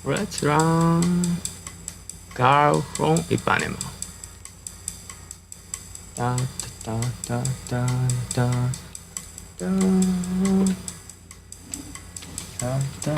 Let's run. Girl from Ipanema. Da da da da da da da da da da.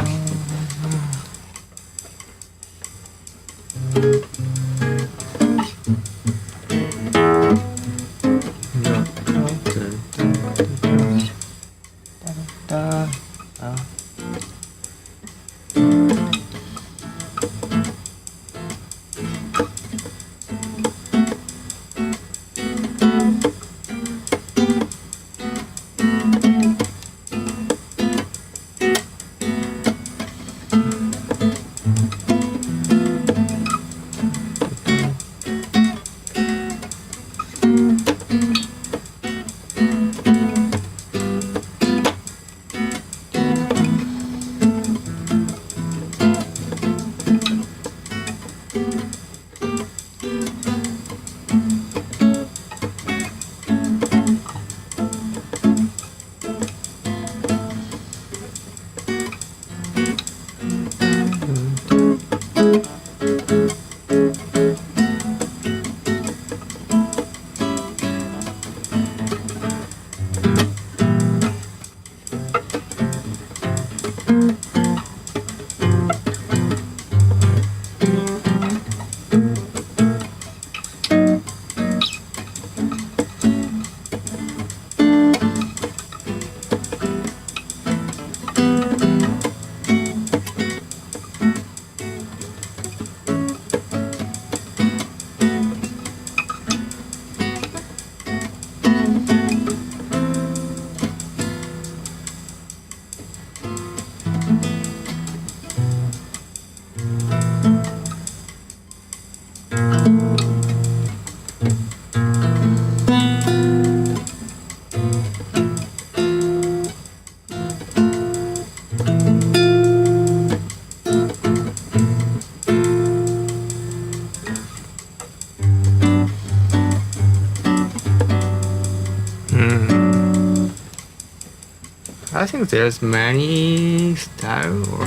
I think there's many style or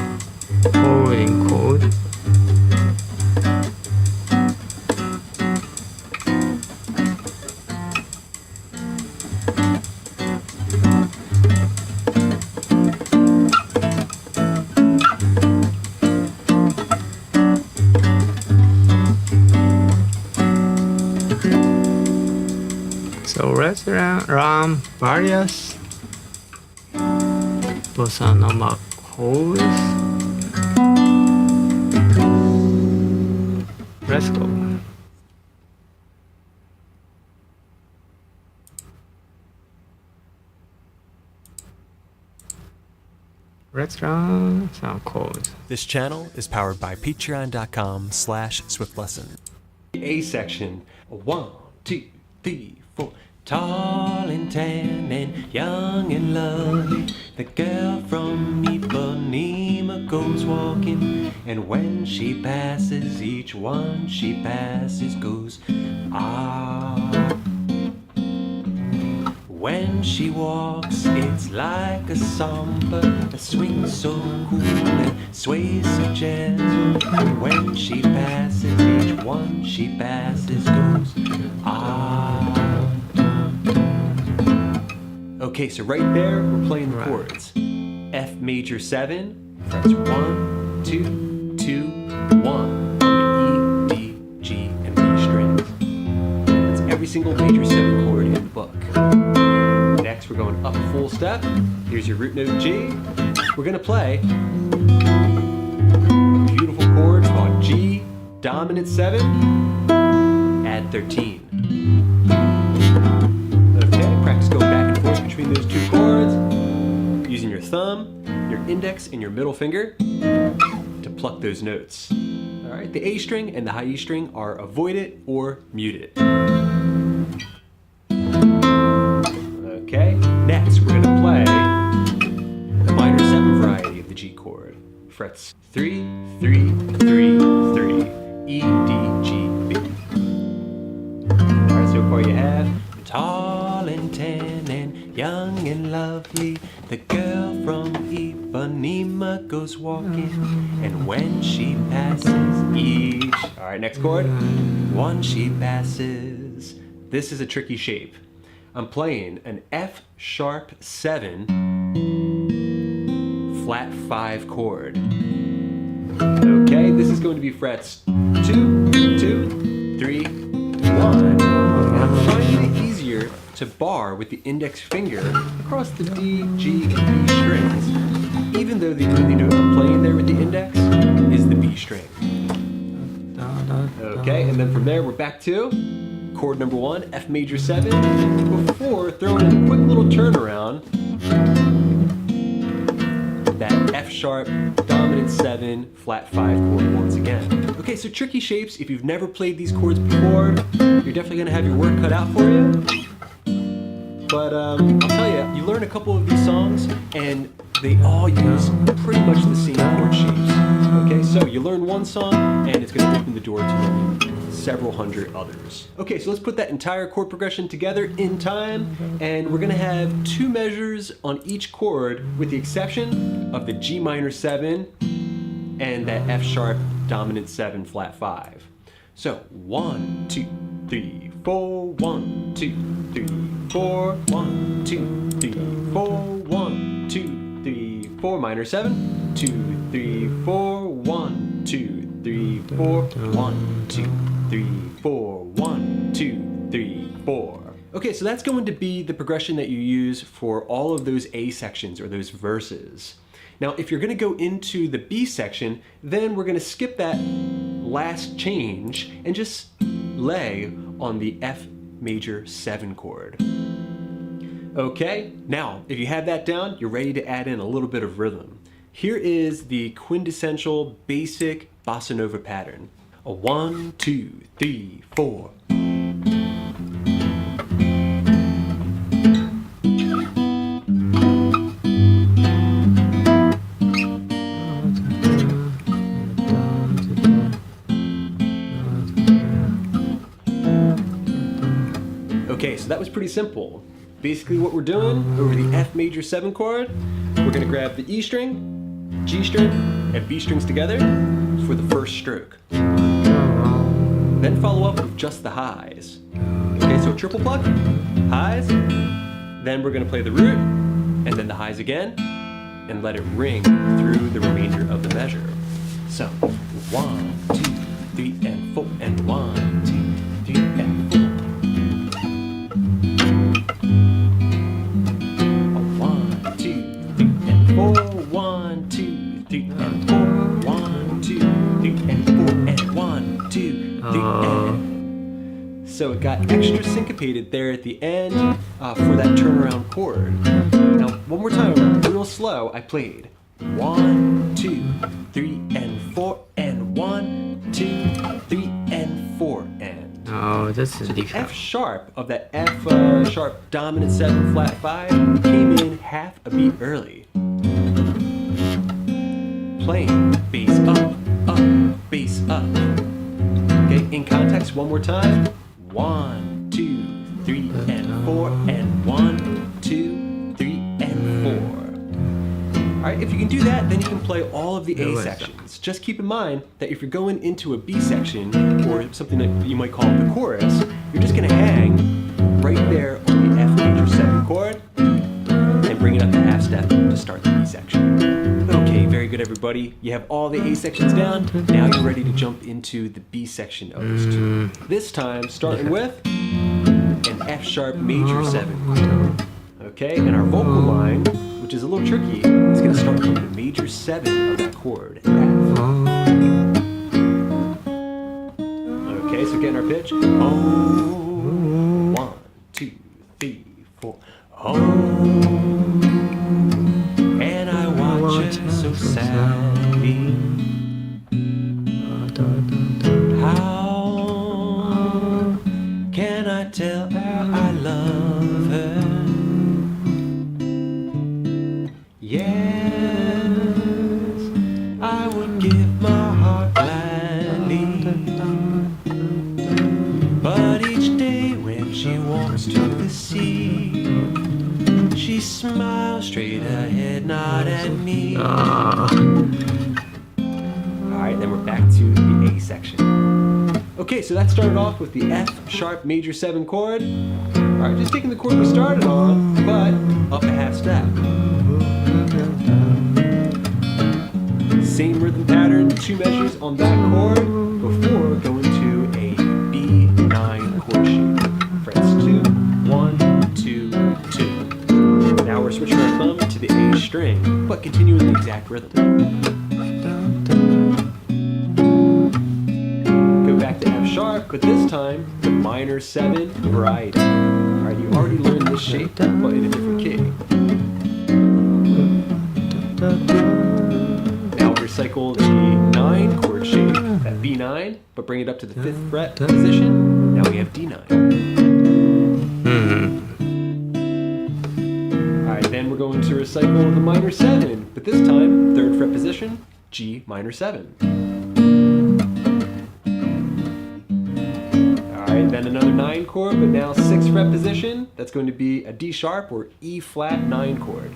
following code. So let's run various Bossa Nova chords. Let's go. Let's run some chords. This channel is powered by patreon.com/swiftlesson. A section. 1, 2, 3, 4. Tall and tan and young and lovely, the girl from Ipanema goes walking, and when she passes, each one she passes goes ah. When she walks, it's like a samba that swings so cool and sways so gentle. And when she passes, each one she passes goes ah. Okay, so right there, we're playing the chords. F major 7, frets 1, 2, 2, 1 on the E, D, G, and B strings. That's every single major 7 chord in the book. Next, we're going up a full step. Here's your root note G. We're gonna play a beautiful chord called G, dominant 7, add 13. Practice going back and forth between those two chords, using your thumb, your index, and your middle finger to pluck those notes. All right, the A string and the high E string are avoid it or mute it. Okay, next we're gonna play the minor 7 variety of the G chord. Frets 3, 3, 3, 3, E, D, G, B. All right, so far you have tall and tan and young and lovely, the girl from Ipanema goes walking, and when she passes each. All right, next chord. One she passes. This is a tricky shape. I'm playing an F sharp 7 flat 5 chord. Okay, this is going to be frets 2, 2, 3, 1. And I'm finding it easier to bar with the index finger across the D, G, and B strings, even though the only note I'm playing there with the index is the B string. Okay, and then from there we're back to chord number 1, F major 7, before throwing in a quick little turnaround, that F sharp dominant 7 flat 5 chord once again. Okay, so tricky shapes. If you've never played these chords before, you're definitely gonna have your work cut out for you. But I'll tell you, you learn a couple of these songs and they all use pretty much the same chord shapes. Okay, so you learn one song and it's gonna open the door to learning several hundred others. Okay, so let's put that entire chord progression together in time, and we're gonna have 2 measures on each chord with the exception of the G minor 7 and that F sharp dominant 7 flat 5. So 1, 2, 3, 4, 1, 2, 3, 4, 1, 2, 3, 4, 1, 2, 3, 4, minor 7, 2, 3, 4, 1, 2, 3, 4, 1, 2, 3, 4, 1, 2, 3, 4. Okay, so that's going to be the progression that you use for all of those A sections or those verses. Now, if you're gonna go into the B section, then we're gonna skip that last change and just lay on the F major 7 chord. Okay, now, if you have that down, you're ready to add in a little bit of rhythm. Here is the quintessential basic Bossa Nova pattern. A 1, 2, 3, 4. Okay, so that was pretty simple. Basically what we're doing over the F major 7 chord, we're gonna grab the E string, G string, and B strings together for the first stroke. Then follow up with just the highs. Okay, so triple pluck, highs, then we're gonna play the root, and then the highs again, and let it ring through the remainder of the measure. So, 1, 2, 3, and 4, and 1, 2, 3, and 4. 1, 2, 3, and 4, 1, 2, 3, and 4, 1, 2, 3, and 4, and 1, 2, 3, and. So it got extra syncopated there at the end for that turnaround chord. Now, one more time, real slow, I played 1, 2, 3, and 4, and 1, 2, 3, and 4, and. Oh, this is So the different. F sharp of that F sharp dominant 7 flat 5 came in half a beat early. Playing bass up, bass up. Okay, in context, one more time. 1, 2, 3, and 4, and 1, 2, 3, and 4. All right, if you can do that, then you can play all of the A sections. Just keep in mind that if you're going into a B section, or something that you might call the chorus, you're just gonna hang right there on the F major 7 chord, and bring it up a half step to start the B section. Okay, very good everybody. You have all the A sections down, now you're ready to jump into the B section of those two. This time, starting with an F sharp major 7 chord. Okay, and our vocal line, which is a little tricky, is going to start from the major 7 of that chord, F. Okay, so getting our pitch. Oh, 1, 2, 3, 4. Oh, and I watch her so sadly. How can I tell her I love her? Yes, I would give my heart gladly, but Alright, then we're back to the A section. Okay, so that started off with the F sharp major 7 chord. Alright, just taking the chord we started on, but up a half step. Same rhythm pattern, 2 measures on that chord before going to a B9 chord shape. Frets 2, 1, 2, 2. Now we're switching our thumb to the A string, but continuing the exact rhythm. Go back to F sharp, but this time the minor 7 variety. Alright, you already learned this shape, but in a different key. Recycle the 9 chord shape, that B9, but bring it up to the 5th fret position. Now we have D9. Alright, then we're going to recycle the minor 7, but this time, 3rd fret position, G minor 7. Alright, then another 9 chord, but now 6th fret position. That's going to be a D sharp or E flat 9 chord.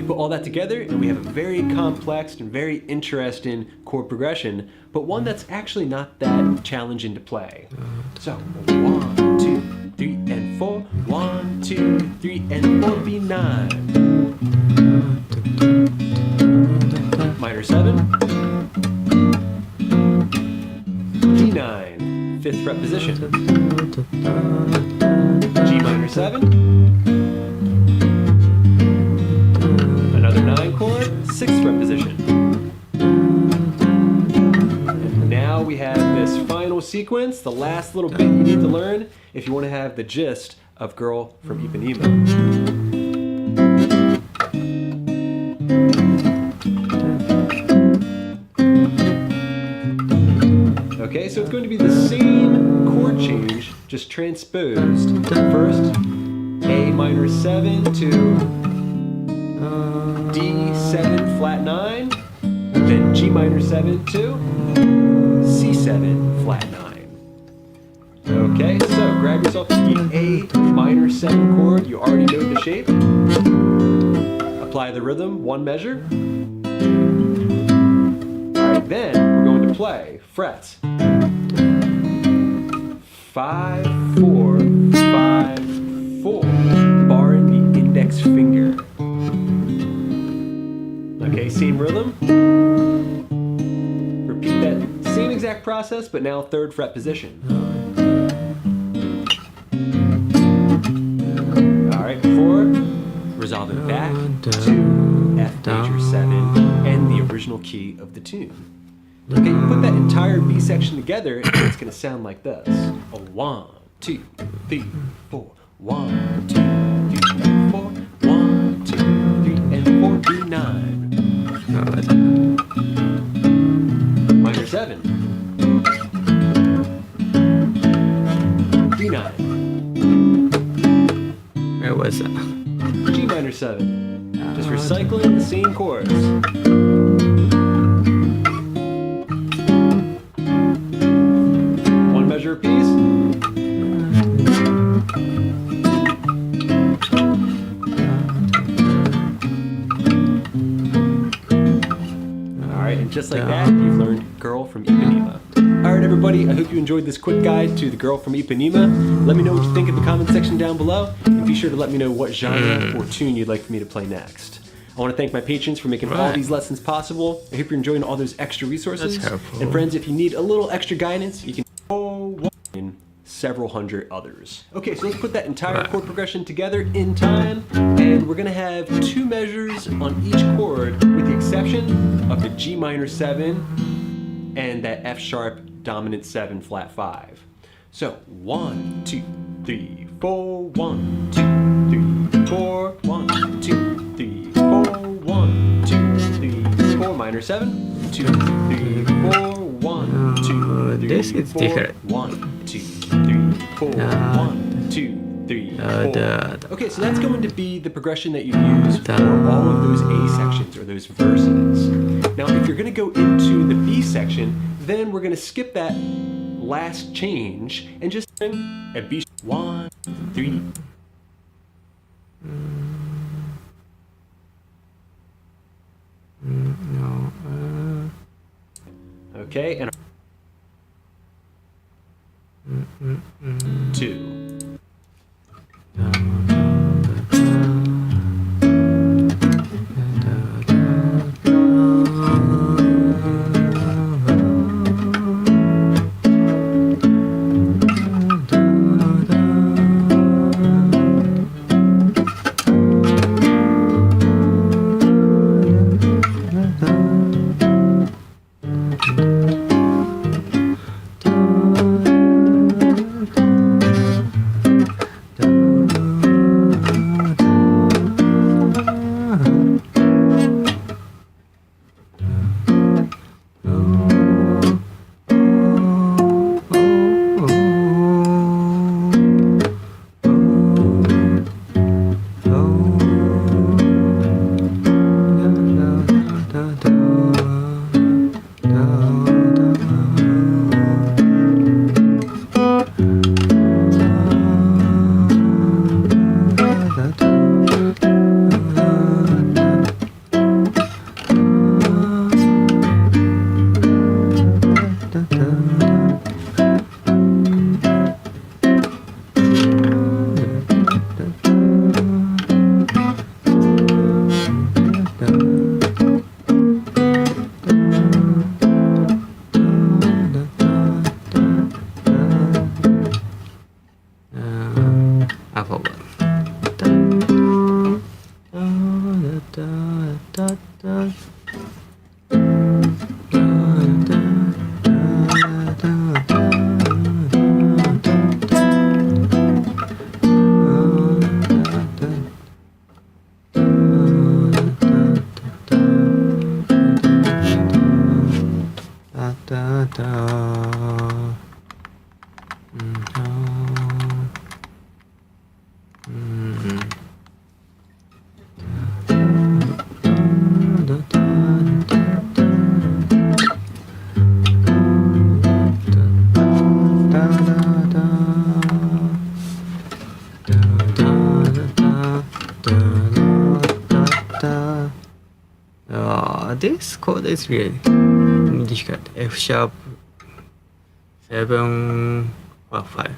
Put all that together and we have a very complex and very interesting chord progression, but one that's actually not that challenging to play. So 1, 2, 3, and 4. 1, 2, 3, and 4. B9. Minor 7. D9. 5th fret position. G minor 7. 9 chord, 6th fret position. And now we have this final sequence, the last little bit you need to learn if you want to have the gist of Girl from Ipanema. Okay, so it's going to be the same chord change, just transposed. First, A minor 7 to D7 flat 9, then G minor 7 to C7 flat 9. Okay, so grab yourself the A minor 7 chord, you already know the shape. Apply the rhythm, 1 measure. Alright, then we're going to play frets 5, 4, 5, 4, barring the index finger. Okay, same rhythm. Repeat that same exact process, but now 3rd fret position. Alright, 4, resolve it back to F major 7 and the original key of the tune. Okay, you put that entire B section together and it's going to sound like this. 1, 2, 3, 4. 1, 2, 3, 4. 1, 2, 3, and 4. B9. Minor 7. D9. Where was that? G minor 7. Just recycling the same chords. One measure apiece. And just like that, you've learned Girl from Ipanema. Alright everybody, I hope you enjoyed this quick guide to the Girl from Ipanema. Let me know what you think in the comment section down below, and be sure to let me know what genre or tune you'd like for me to play next. I want to thank my patrons for making all these lessons possible. I hope you're enjoying all those extra resources. That's helpful. And friends, if you need a little extra guidance, you can in several hundred others. Okay, so let's put that entire chord progression together in time, and we're gonna have 2 measures on each chord with the exception of the G minor 7 and that F sharp dominant 7 flat 5. So 1, 2, 3, 4, 1, 2, 3, 4, 1, 2, 3, 4, 1, 2, 3, 4, minor 7, 2, 3, 4, 1, 2, 3, this is 4, different. 1, 2, 3, 4, 1, 2, 3, 4. Okay, so that's going to be the progression that you use for all of those A sections or those verses. Now, if you're going to go into the B section, then we're going to skip that last change and just sing a B. 1, 3. Okay, and 2. I forgot. This chord is really difficult. F sharp 7 or 5.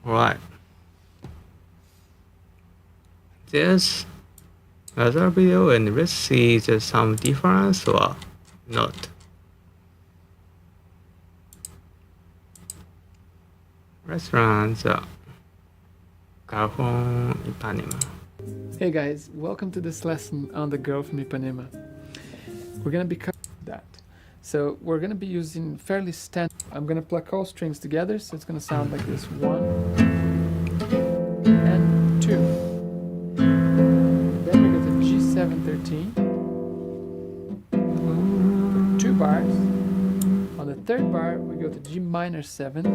Right. There's another video and let's see if there's some difference or not. Let's run the girl from Ipanema. Hey guys, welcome to this lesson on the girl from Ipanema. We're gonna be covering that. So we're gonna be using fairly standard. I'm gonna pluck all strings together, so it's gonna sound like this: 1 and 2. Then we go to G713 for 2 bars. On the 3rd bar, we go to G minor 7,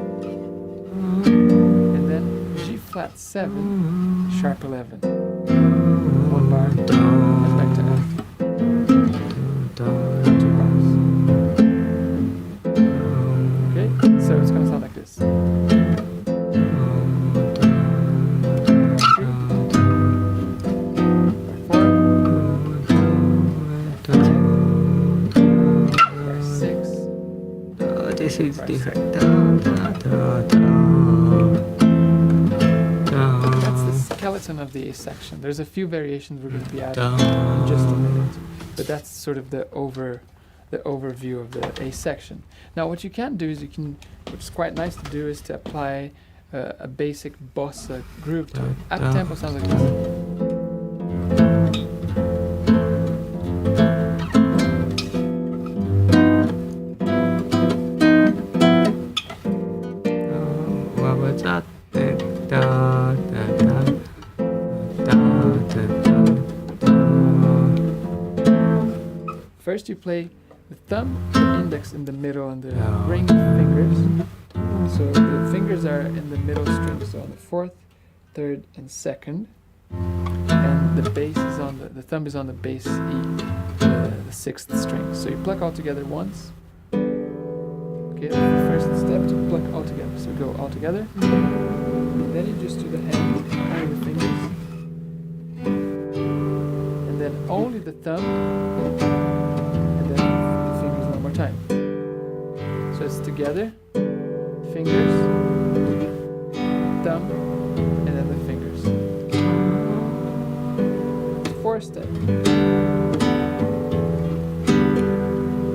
and then G flat 7, sharp 11. 1 bar, and back to F. 2 bars. Okay, so it's gonna sound like this. 6. This is different. That's the skeleton of the A section. There's a few variations we're going to be adding in just a minute. but that's sort of the overview of the A section. Now what you can do is which is quite nice to do, is to apply a basic bossa groove to it. Up tempo sounds like this. What was that? Da, da, da, da, da, da. First you play the thumb, the index in the middle, and the ring fingers. So the fingers are in the middle string, so on the 4th, 3rd, and 2nd. And the bass is on the thumb is on the bass E, the 6th string. So you pluck all together once. Okay, that's the first step, to pluck all together. So go all together. Then you just do the hand behind the fingers. And then only the thumb. And then the fingers one more time. So it's together, fingers, thumb, and then the fingers. 4-step.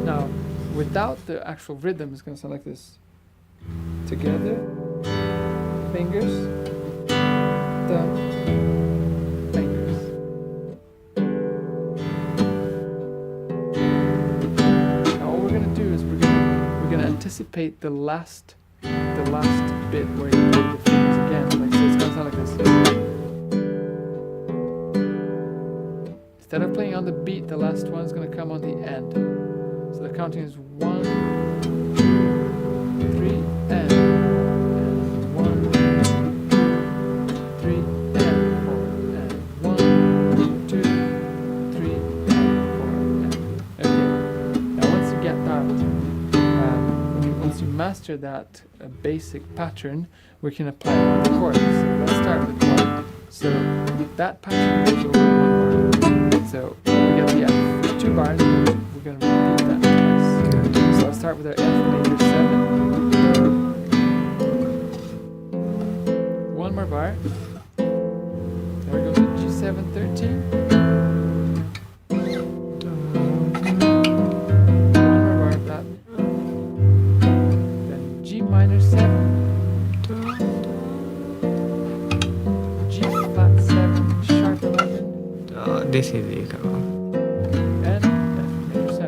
Now, without the actual rhythm, it's going to sound like this. Together, fingers, thumb, fingers. Now what we're going to do is we're going to anticipate the last bit where you play the fingers again. Like, so it's going to sound like this. Instead of playing on the beat, the last one is going to come on the end. So the counting is 1, 2, 3, and 1, 2, 3, and 4, and 1, 2, 3, and 4, and okay. Now once you get that, once you master that basic pattern, we can apply it on the chords. So let's start with 1. So that pattern goes over 1 bar. So we get the F with 2 bars. We're going to repeat that twice. So I'll start with our F major 7. 1 more bar. Then we go to G7 13. 1 more bar of that. Then G minor 7. G flat 7, sharp 11. This is the cover. And F major 7.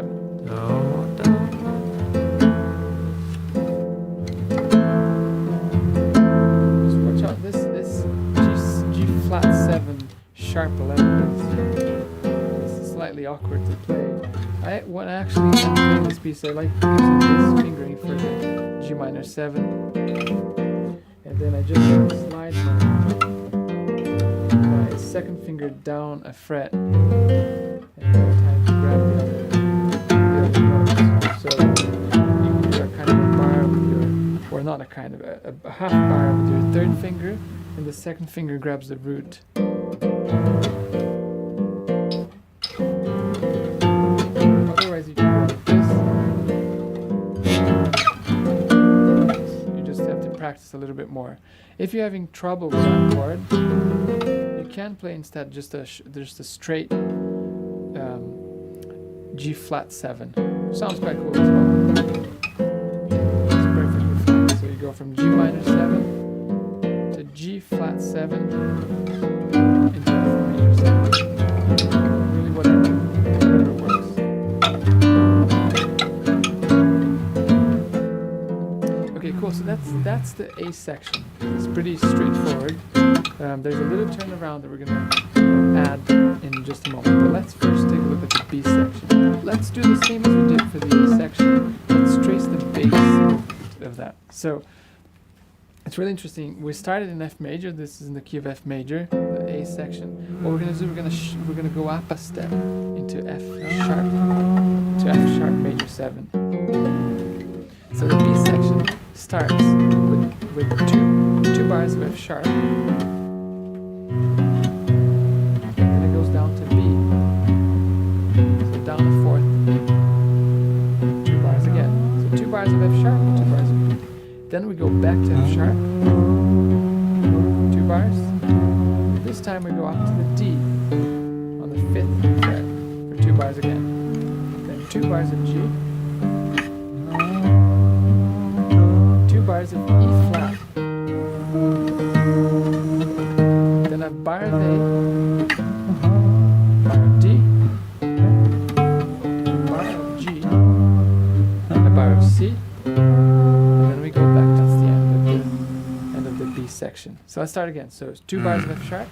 Just watch out, this G flat 7, sharp 11. This is slightly awkward to play. When I actually play this piece, I like using this fingering for the G minor 7. And then I just slide my second finger down a fret, and then time to grab the other notes. So you can do a kind of a bar with your, or not a kind of a half bar with your third finger, and the second finger grabs the root. Otherwise you can go like this. You just have to practice a little bit more. If you're having trouble with that chord, you can play instead just a straight G flat 7. Sounds quite cool as well. It's perfectly fine. So you go from G minor 7 to G flat 7 into F major 7. Really whatever works. Okay, cool. So that's the A section. It's pretty straightforward. There's a little turnaround that we're going to add in just a moment. But let's first take a look at the B section. Let's do the same as we did for the A section. Let's trace the bass of that. So it's really interesting. We started in F major. This is in the key of F major, the A section. What we're going to do, we're going to go up a step into F sharp major 7. So the B section starts with two bars of F sharp. And it goes down to B. So down the 4th, 2 bars again. So 2 bars of F sharp, 2 bars of B. Then we go back to F sharp, 2 bars. This time we go up to the D on the 5th fret for 2 bars again. bars of G, 2 bars of E flat, then a bar of A, bar of D, bar of G, a bar of C, and then we go back. That's the end of the B section. So let's start again. So it's 2 bars of F sharp,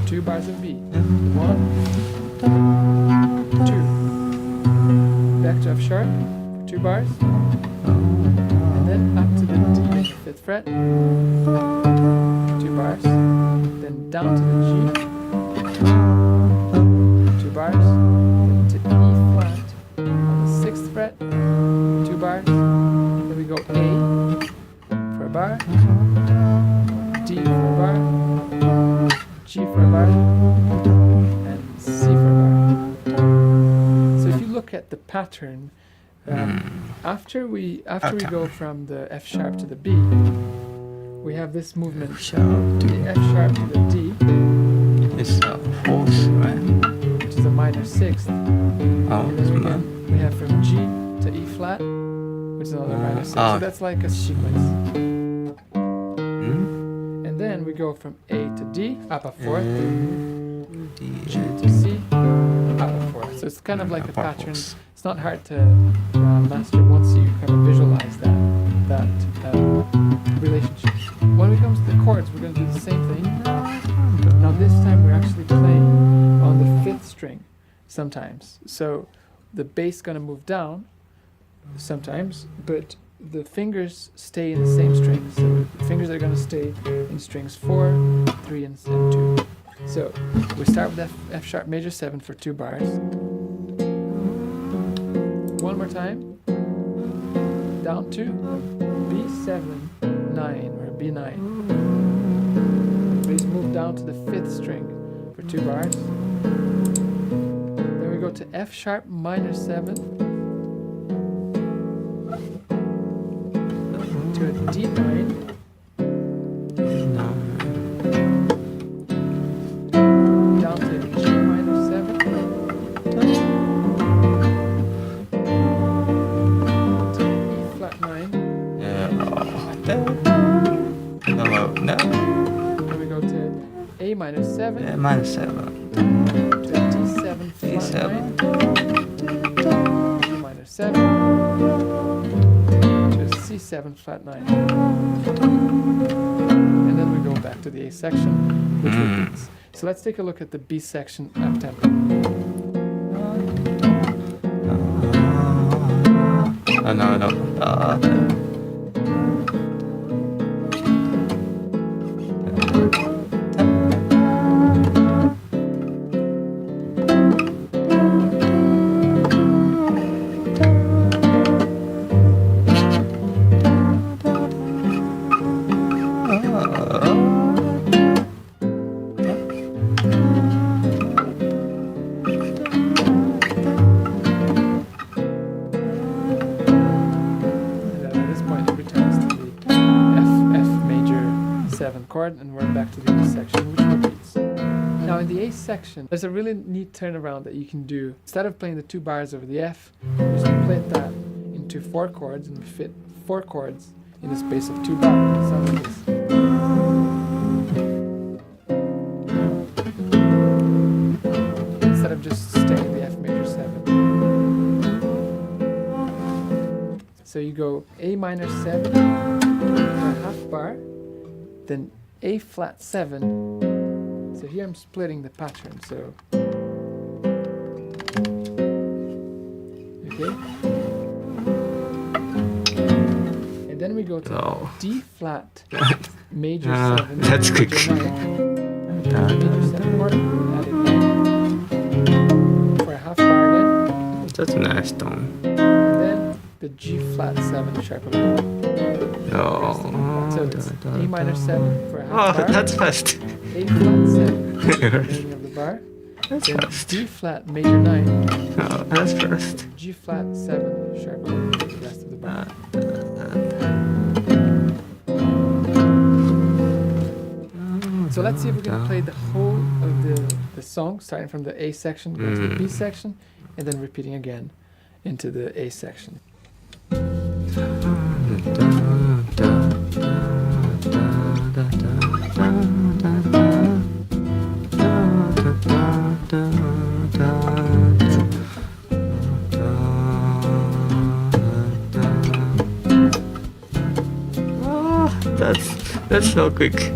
2 bars of B, 1, 2, back to F sharp, 2 bars, and then up to the D at the 5th fret, 2 bars, then down to the G, 2 bars, then to E flat on the 6th fret, 2 bars, then we go A for a bar, D for a bar, G for a bar, and C for a bar. So if you look at the pattern, after we go from the F sharp to the B, we have this movement the F sharp to the D, It's a fourth, right? which is a minor 6th. Oh, And it's then my. we have from G to E flat, which is another minor 6th. So that's like a sequence. And then we go from A to D, up a 4th, G to C, up a 4th. So it's kind of like a pattern. It's not hard to master once you kind of visualize that relationship. When we come to the chords, we're going to do the same thing. Now this time we're actually playing on the 5th string sometimes. So the bass going to move down sometimes, but the fingers stay in the same string. So the fingers are going to stay in strings 4, 3, and 2. So we start with F sharp major 7 for 2 bars. One more time. Down to B7, 9 or B9. Bass move down to the 5th string for 2 bars. Then we go to F sharp minor 7 to a D9. Down to G minor 7 to E flat 9. No. Then we go to A minor 7 Minus 7. to D7 flat 9. G minor 7 to C7 flat 9. And then we go back to the A section, which repeats. So let's take a look at the B section up tempo. No. Chord, and we're back to the A section, which repeats. Now in the A section, there's a really neat turnaround that you can do. Instead of playing the 2 bars over the F, you just split that into 4 chords and fit 4 chords in the space of 2 bars. It sounds like this. Instead of just staying the F major 7. So you go A minor 7 for a half bar, then A flat 7. So here I'm splitting the pattern. So okay, and then we go to D flat major 7. That's quick. Major 9. Major 7 chord, added 9 for a half bar again. That's a nice tone. And then the G flat 7 sharp 11. So it's A minor 7 for a half bar. That's fast. A flat 7 beginning of the bar. That's Then fast. D flat major 9. That's fast. G flat 7 sharp 11 for the rest of the bar. So So let's see if we can play the whole of the song, starting from the A section, going to the B section, and then repeating again into the A section. That's so quick.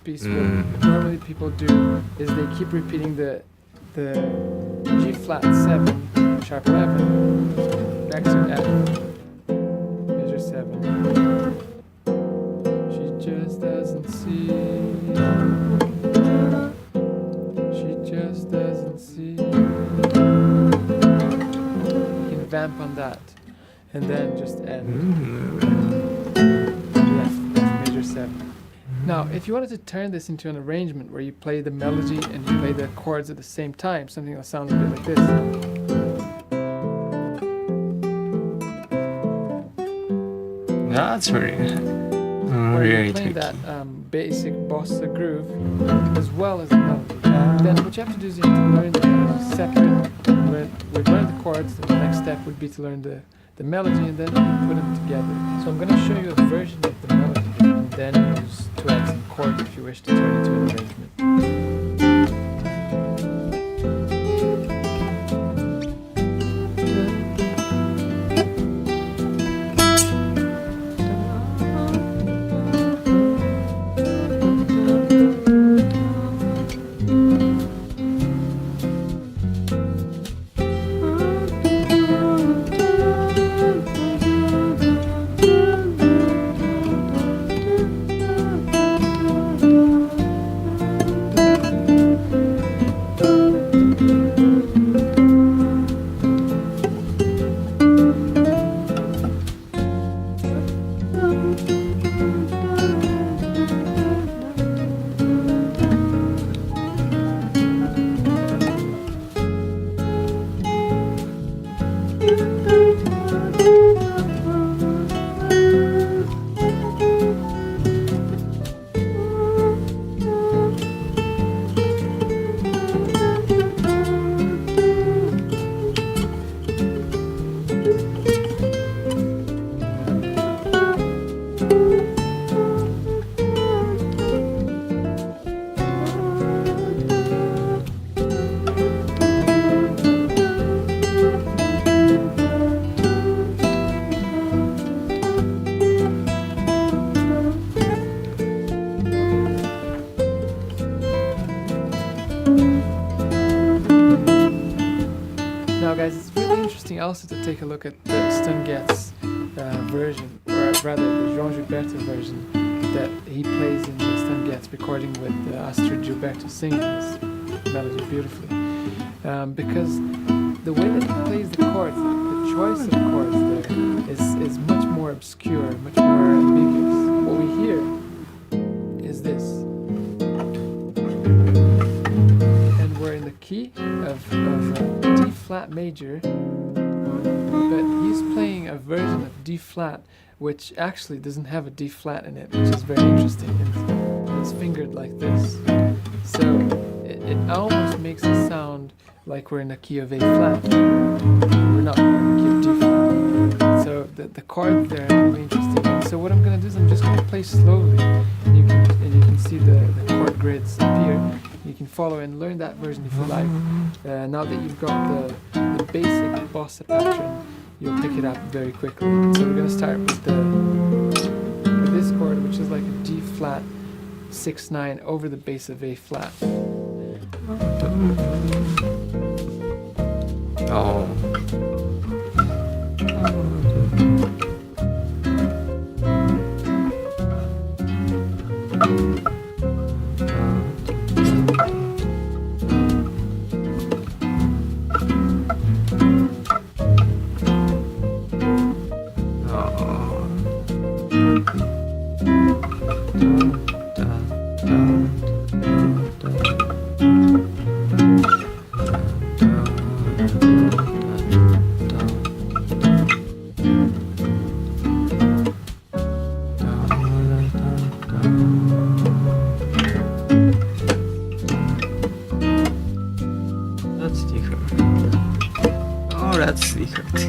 Piece, what normally people do is they keep repeating the G flat 7 sharp 11 back to F major 7. She just doesn't see. She just doesn't see. You can vamp on that and then just end. F major 7. Now, if you wanted to turn this into an arrangement where you play the melody and you play the chords at the same time, something that sounds a bit like this. That's really Where you're playing that basic bossa groove as well as the melody. Then what you have to do is you have to learn the separate. We've learned the chords, and the next step would be to learn the melody and then put them together. So I'm going to show you a version of the melody and then use to add some chords if you wish to turn it into an arrangement. Now guys, it's really interesting also to take a look at the Stan Getz version, or rather the João Gilberto version that he plays in the Stan Getz recording with Astrid Gilberto singing this melody beautifully. Because the way that he plays the chords, the choice of chords there is much more obscure, much more ambiguous. What we hear is this. And we're in the key of D flat major, but he's playing a version of D flat which actually doesn't have a D flat in it, which is very interesting. is fingered like this. So it almost makes it sound like we're in a key of A flat. We're not, we're in a key of D flat. So the chord there is really interesting. So what I'm going to do is I'm just going to play slowly, and you can see the chord grids appear. You can follow and learn that version if you like. Now that you've got the basic bossa pattern, you'll pick it up very quickly. So we're going to start with this chord, which is like a D flat 6/9 over the bass of A flat. Oh. That's different. Oh, that's different.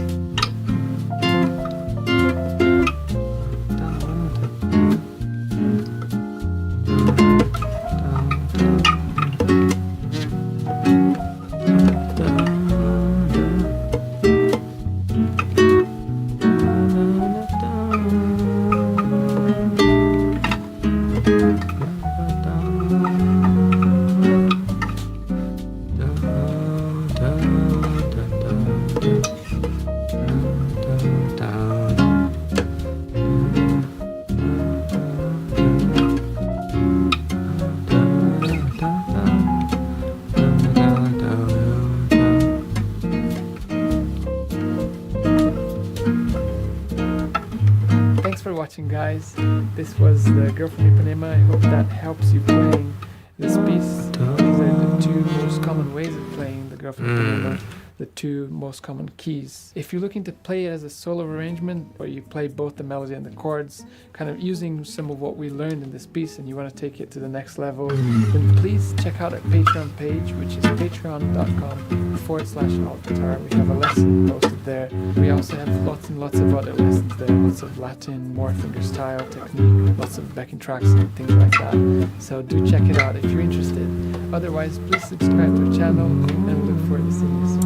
Thanks for watching, guys. This was the Girl from Ipanema. I hope that helps you playing this piece. These are the two most common ways of playing the Girl from Ipanema, the two most common keys. If you're looking to play it as a solo arrangement, or you play both the melody and the chords, kind of using some of what we learned in this piece, and you want to take it to the next level, then please check out our Patreon page, which is patreon.com/altguitar. We have a lesson posted there. We also have lots and lots of other lessons there, lots of Latin, more fingerstyle technique, lots of backing tracks and things like that. So do check it out if you're interested. Otherwise, please subscribe to our channel and look forward to seeing you soon.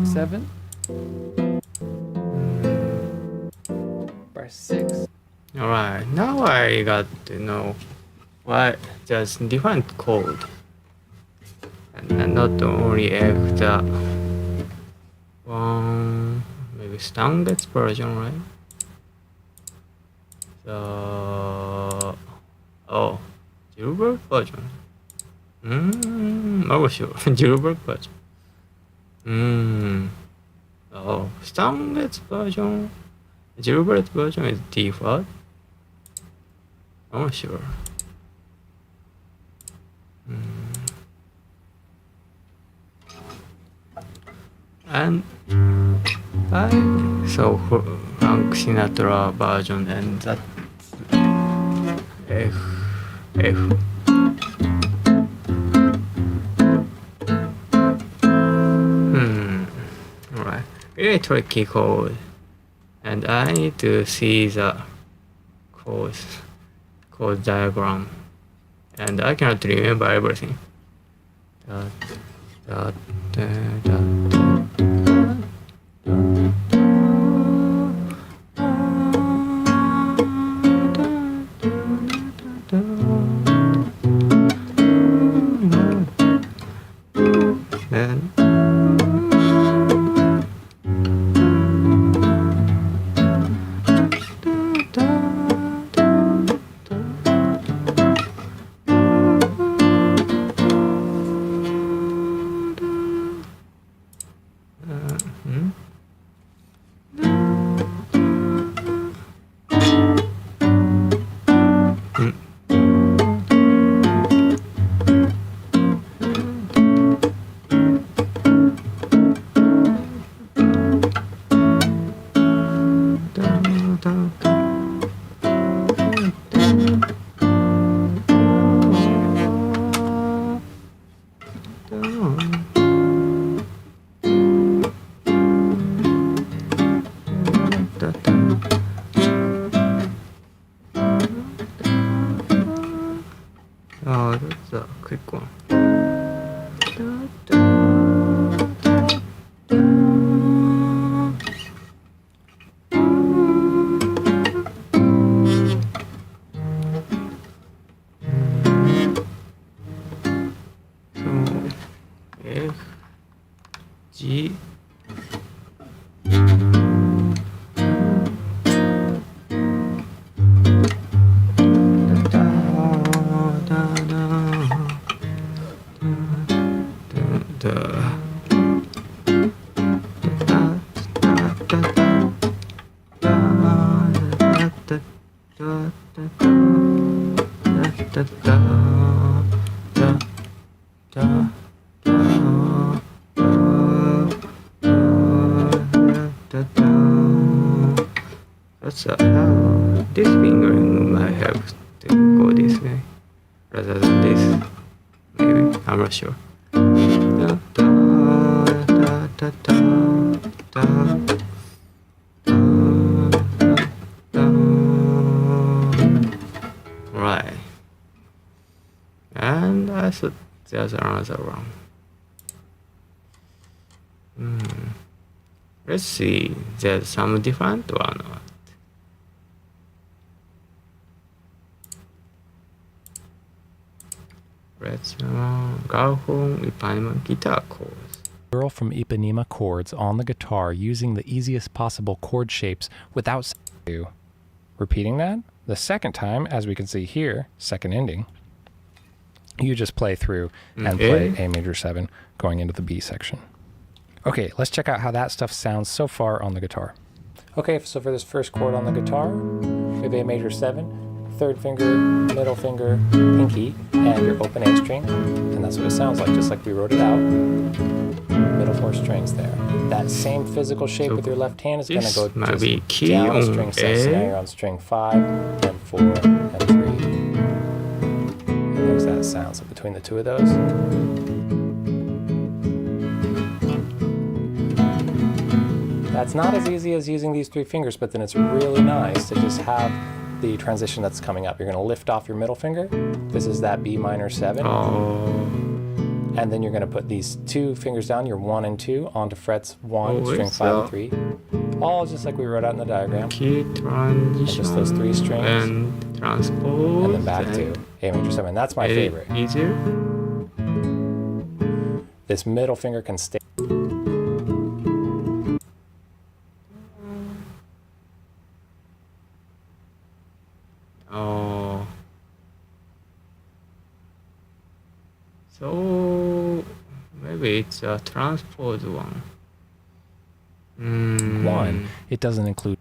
7, bar 6. Alright, now I got to know why there's different chord. And not only F, the one, maybe Stangets version, right? The, oh, Gilbert version. Oh, sure, Gilbert version. Oh, Stangets version. Gilbert version is D flat. Oh, sure. And I saw Frank Sinatra version, and that F. Alright, really tricky chord, and I need to see the chord diagram, and I cannot remember everything. Then Oh, that's a quick one. So, F, G. That's this fingering might have to go this way rather than this. Maybe I'm not sure. Da, da, da, da, da, da. Right. And I thought there's another one. Let's see, there's some different one or not. Let's go home, Ipanema guitar chords. Girl from Ipanema chords on the guitar using the easiest possible chord shapes without repeating that. The second time, as we can see here, second ending, you just play through and play A major 7 going into the B section. Okay, let's check out how that stuff sounds so far on the guitar. Okay, so for this first chord on the guitar, we have A major 7, third finger, middle finger, pinky, and your open A string. And that's what it sounds like, just like we wrote it out. Middle 4 strings there. That same physical shape So with your left hand is going to go might be just key down a on string set. So A. now you're on string 5, and 4, and 3. And there's that sound. So between the two of those, that's not as easy as using these 3 fingers, but then it's really nice to just have the transition that's coming up. You're going to lift off your middle finger. This is that B minor 7. And then you're going to put these 2 fingers down, your 1 and 2, onto frets 1, string 5 and 3. All just like we wrote out in the diagram. Key transition. And just those 3 strings. And transpose. And then back to A major 7. That's my favorite. Easier. This middle finger can stay. Oh. So maybe it's a transpose one. 1. It doesn't include.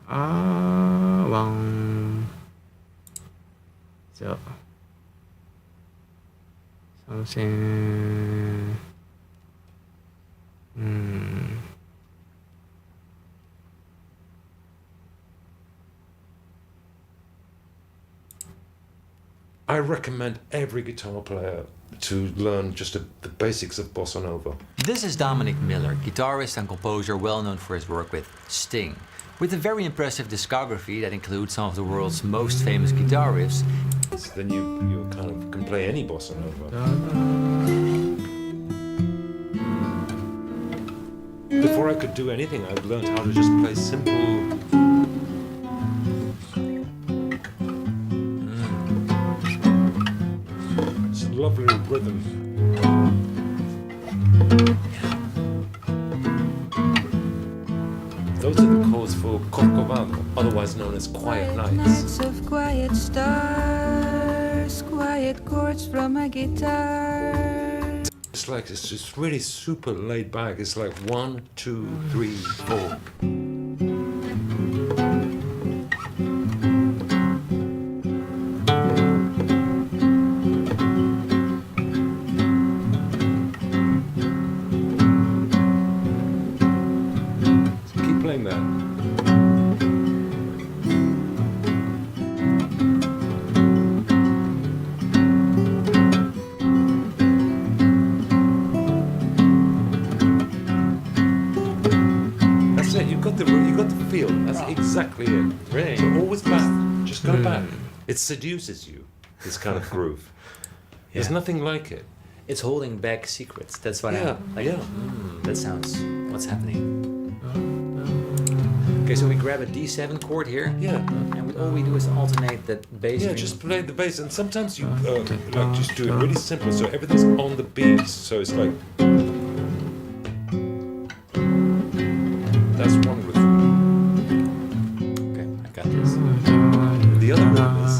1. So something. I recommend every guitar player to learn just the basics of Bossa Nova. This is Dominic Miller, guitarist and composer well known for his work with Sting. With a very impressive discography that includes some of the world's most famous guitar riffs. Then you kind of can play any Bossa Nova. Before I could do anything, I learned how to just play simple. It's a lovely rhythm. Those are the chords for Corcovado, otherwise known as Quiet Nights. Nights of quiet stars, quiet chords from a guitar. It's just really super laid back. It's like 1, 2, 3, 4. So keep playing that. You got the feel. That's exactly it. Really? So always back. Just go back. It seduces you. this kind of groove. There's nothing like it. It's holding back secrets. That's what Yeah, I like. yeah. That sounds. What's happening? Okay, so we grab a D7 chord here. Yeah. And all we do is alternate that bass. Yeah, string. just play the bass, and sometimes you like just do it really simple, so everything's on the beat. So it's like that's one rhythm. Okay, I got this. The other rhythm is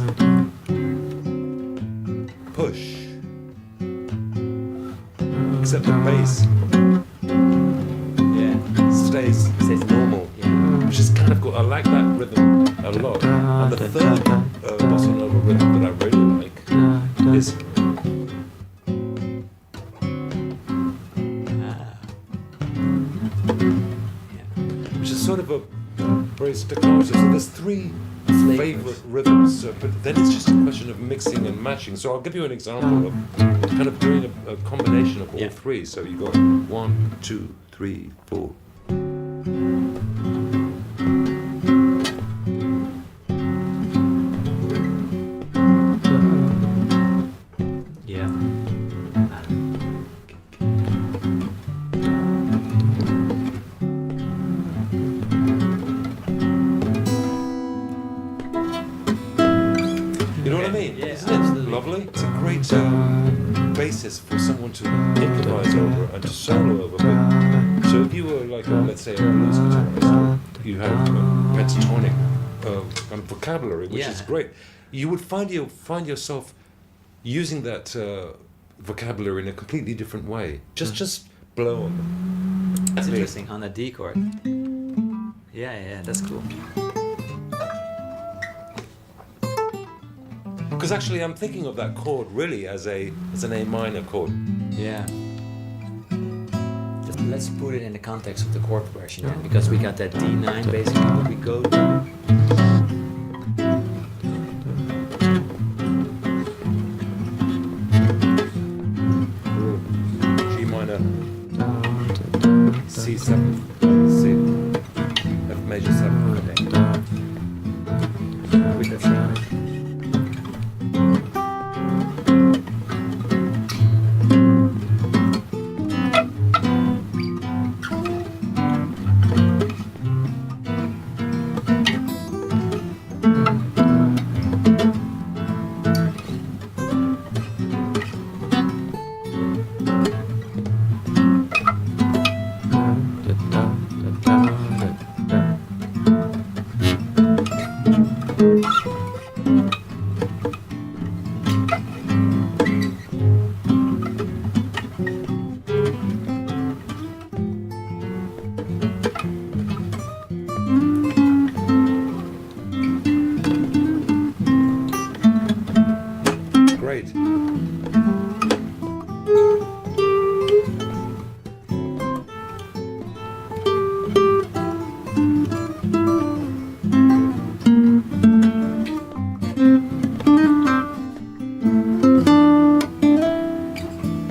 push, except the bass Yeah. stays normal, Yeah. which is kind of cool. I like that rhythm a lot. And the third bossa nova rhythm that I really like is which is sort of a very staccato. So there's three favorite rhythms, but then it's just a question of mixing and matching. So I'll give you an example of kind of doing a combination of all three. So you got 1, 2, 3, 4. Yeah. You know what I mean? Yeah, Isn't it absolutely. lovely? It's a great basis for someone to improvise over and to solo over. But, so if you were like, let's say, a blues guitarist, you have a pentatonic kind of vocabulary, which is Yeah. great. You would find yourself using that vocabulary in a completely different way. Just blow on them. That's I mean, interesting on a D chord. Yeah, that's cool. Because actually, I'm thinking of that chord really as an A minor chord. Yeah. Just let's put it in the context of the chord progression then, because we got that D9 basically what we go to. G minor, C7, C, F major 7. Okay. With the Great.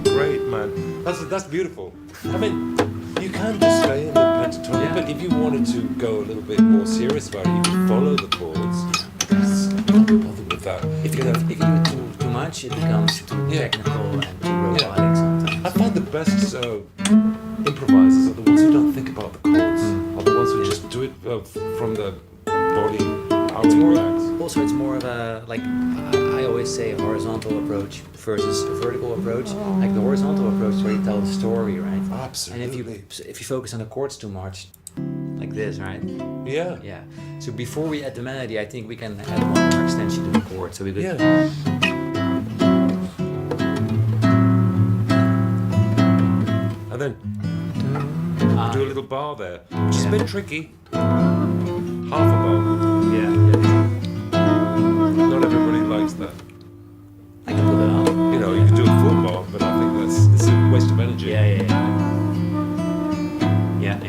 Great, man. That's beautiful. I mean, you can just stay in the pentatonic, but if you wanted to go a little bit more serious about it, you could follow the chords. Don't bother with that. if you do it too much, it becomes too Yeah. technical and too robotic sometimes. I find the best improvisers are the ones who don't think about the chords, are the ones who just do it from the body. It's more, relax. also, it's more of a, like, I always say a horizontal approach versus a vertical approach. Like the horizontal approach is where you tell the story, right? Absolutely. And if you focus on the chords too much, like this, right? Yeah. Yeah. So before we add the melody, I think we can add one more extension to the chord. So we could. Yeah. And then do a little bar there, which is a bit tricky. Half a bar. Yeah. Not everybody likes that. I can pull it off. You know, you can do a full bar, but I think it's a waste of energy. Yeah.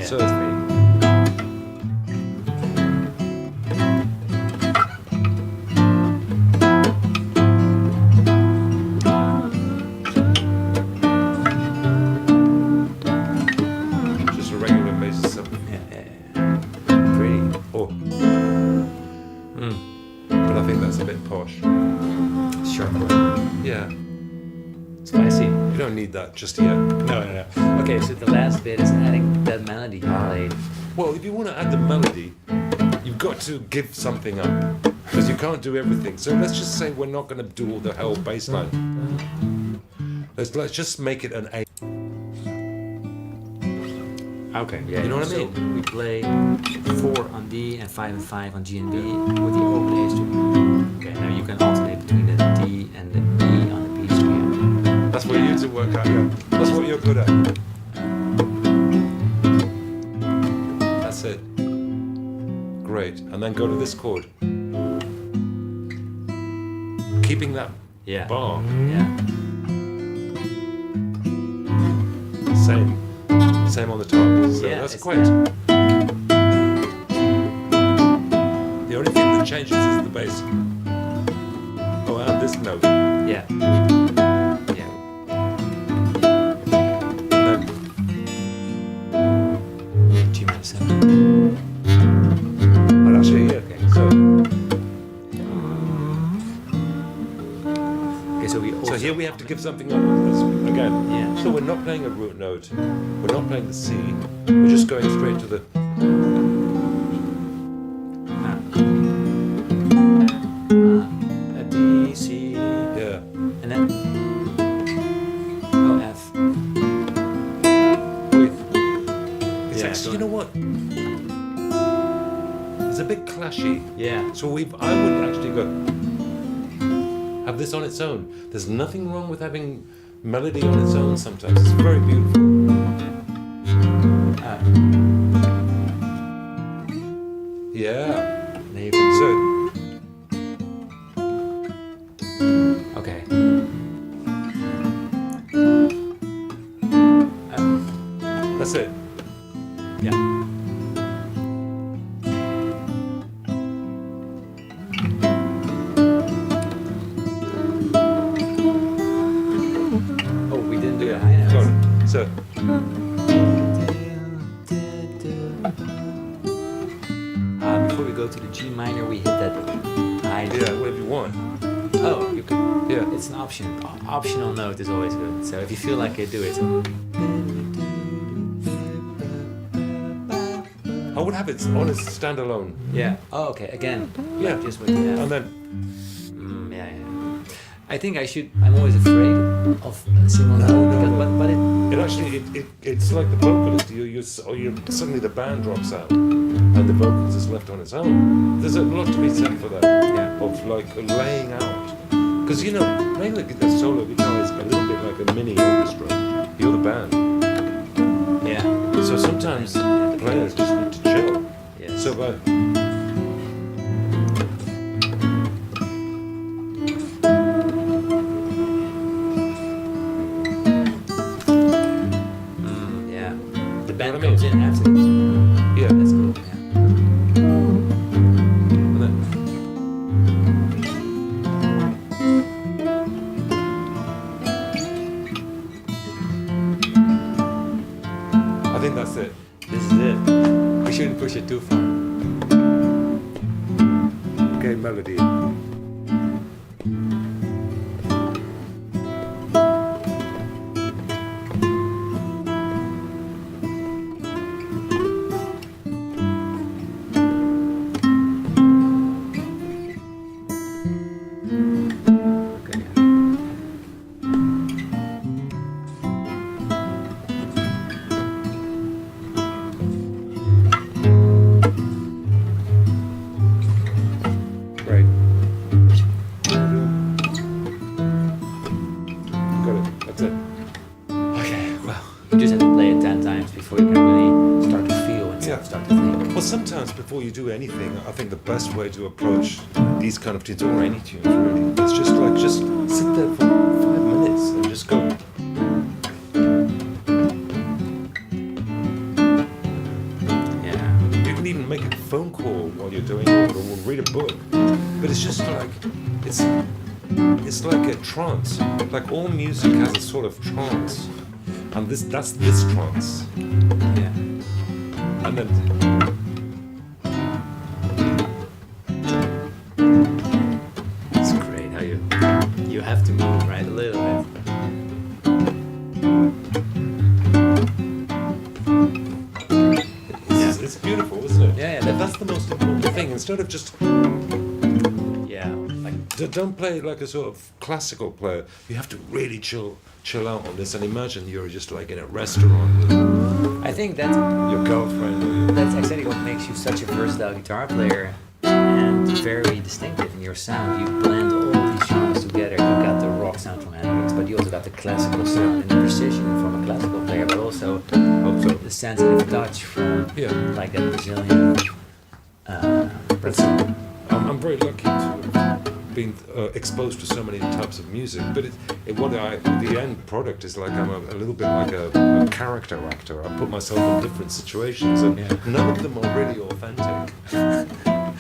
So- that's great. Just a regular basis of Yeah. Pretty. oh. sharp chord. Yeah. So I see. You don't need that just yet. No. Okay, so the last bit is adding that melody you played. Well, if you want to add the melody, you've got to give something up because you can't do everything. So let's just say we're not going to do all the whole bass line. Let's just make it an A. Okay, yeah. You know what I so mean? we play 4 on D and 5 and 5 on G and B with the open A string. Okay, now you can alternate between the D and the E on the B string. That's what you to work out, yeah. That's what you're good at. That's it. Great. And then go to this chord. Keeping that Yeah. bar. Yeah. Same on the top. So Yeah, that's it's- great. The only thing that changes is the bass. Oh, and this note. Yeah. Yeah. And then, G minor 7. and actually, yeah, okay. So Okay, so we also. here we have to give something up again. Yeah. So we're not playing a root note. We're not playing the C. We're just going straight to the. A D, C, Yeah. and then. Oh, F. It's Yeah, actually, go you know what? It's a bit clashy. Yeah. So I would actually go have this on its own. There's nothing wrong with having melody on its own sometimes. It's very beautiful. Yeah. There you go. So Okay. that's it. Yeah. Oh, we didn't do the high notes. Got it. So Before we go to the G minor, we hit that high note. yeah, whatever you want. Oh, you could. Yeah. It's an option. Optional note is always good. So if you feel like it, do it. I would have it on its standalone. Yeah. Oh, okay. Again. Yeah. Like just with the F. And then Yeah. I think I should. I'm always afraid of a single note because, but it. it actually it's like the vocalist. You suddenly the band drops out and the vocalist is left on its own. There's a lot to be said for that. Yeah. Of like laying out. Because playing the solo guitar is a little bit like a mini orchestra. You're the band. Yeah. So sometimes players just need to chill. Yes. So Yeah. The band what I comes mean? in after this. yeah. That's cool. Yeah. And then, I think that's it. This is it. We shouldn't push it too far. Okay, melody. Okay. Right. Got it. That's it. Okay. Well, you just have to play it 10 times before you can really start to feel and Yeah. start to think. Well, sometimes before you do anything, I think the best way to approach these kind of tunes, or any tunes really, is just sit there for 5 minutes and just go. Yeah. You can even make a phone call while you're doing it, or read a book. But it's just like it's like a trance. Like all music has a sort of trance, and that's this trance. Yeah. And then It's great how you you have to move, right? A little bit. It's beautiful, isn't it? Yeah, That's the most important thing. Instead of just Yeah, like don't play it like a sort of classical player. You have to really chill out on this, and imagine you're just like in a restaurant with I think that's your girlfriend. that's exactly what makes you such a versatile guitar player and very distinctive in your sound. You blend all these genres together. You've got the rock sound from Hendrix, but you also got the classical sound and the precision from a classical player, but also the sensitive touch from Yeah. like that Brazilian. Brazil. I'm very lucky to have been exposed to so many types of music, but the end product is like I'm a little bit like a character actor. I put myself in different situations, and none of them are really authentic.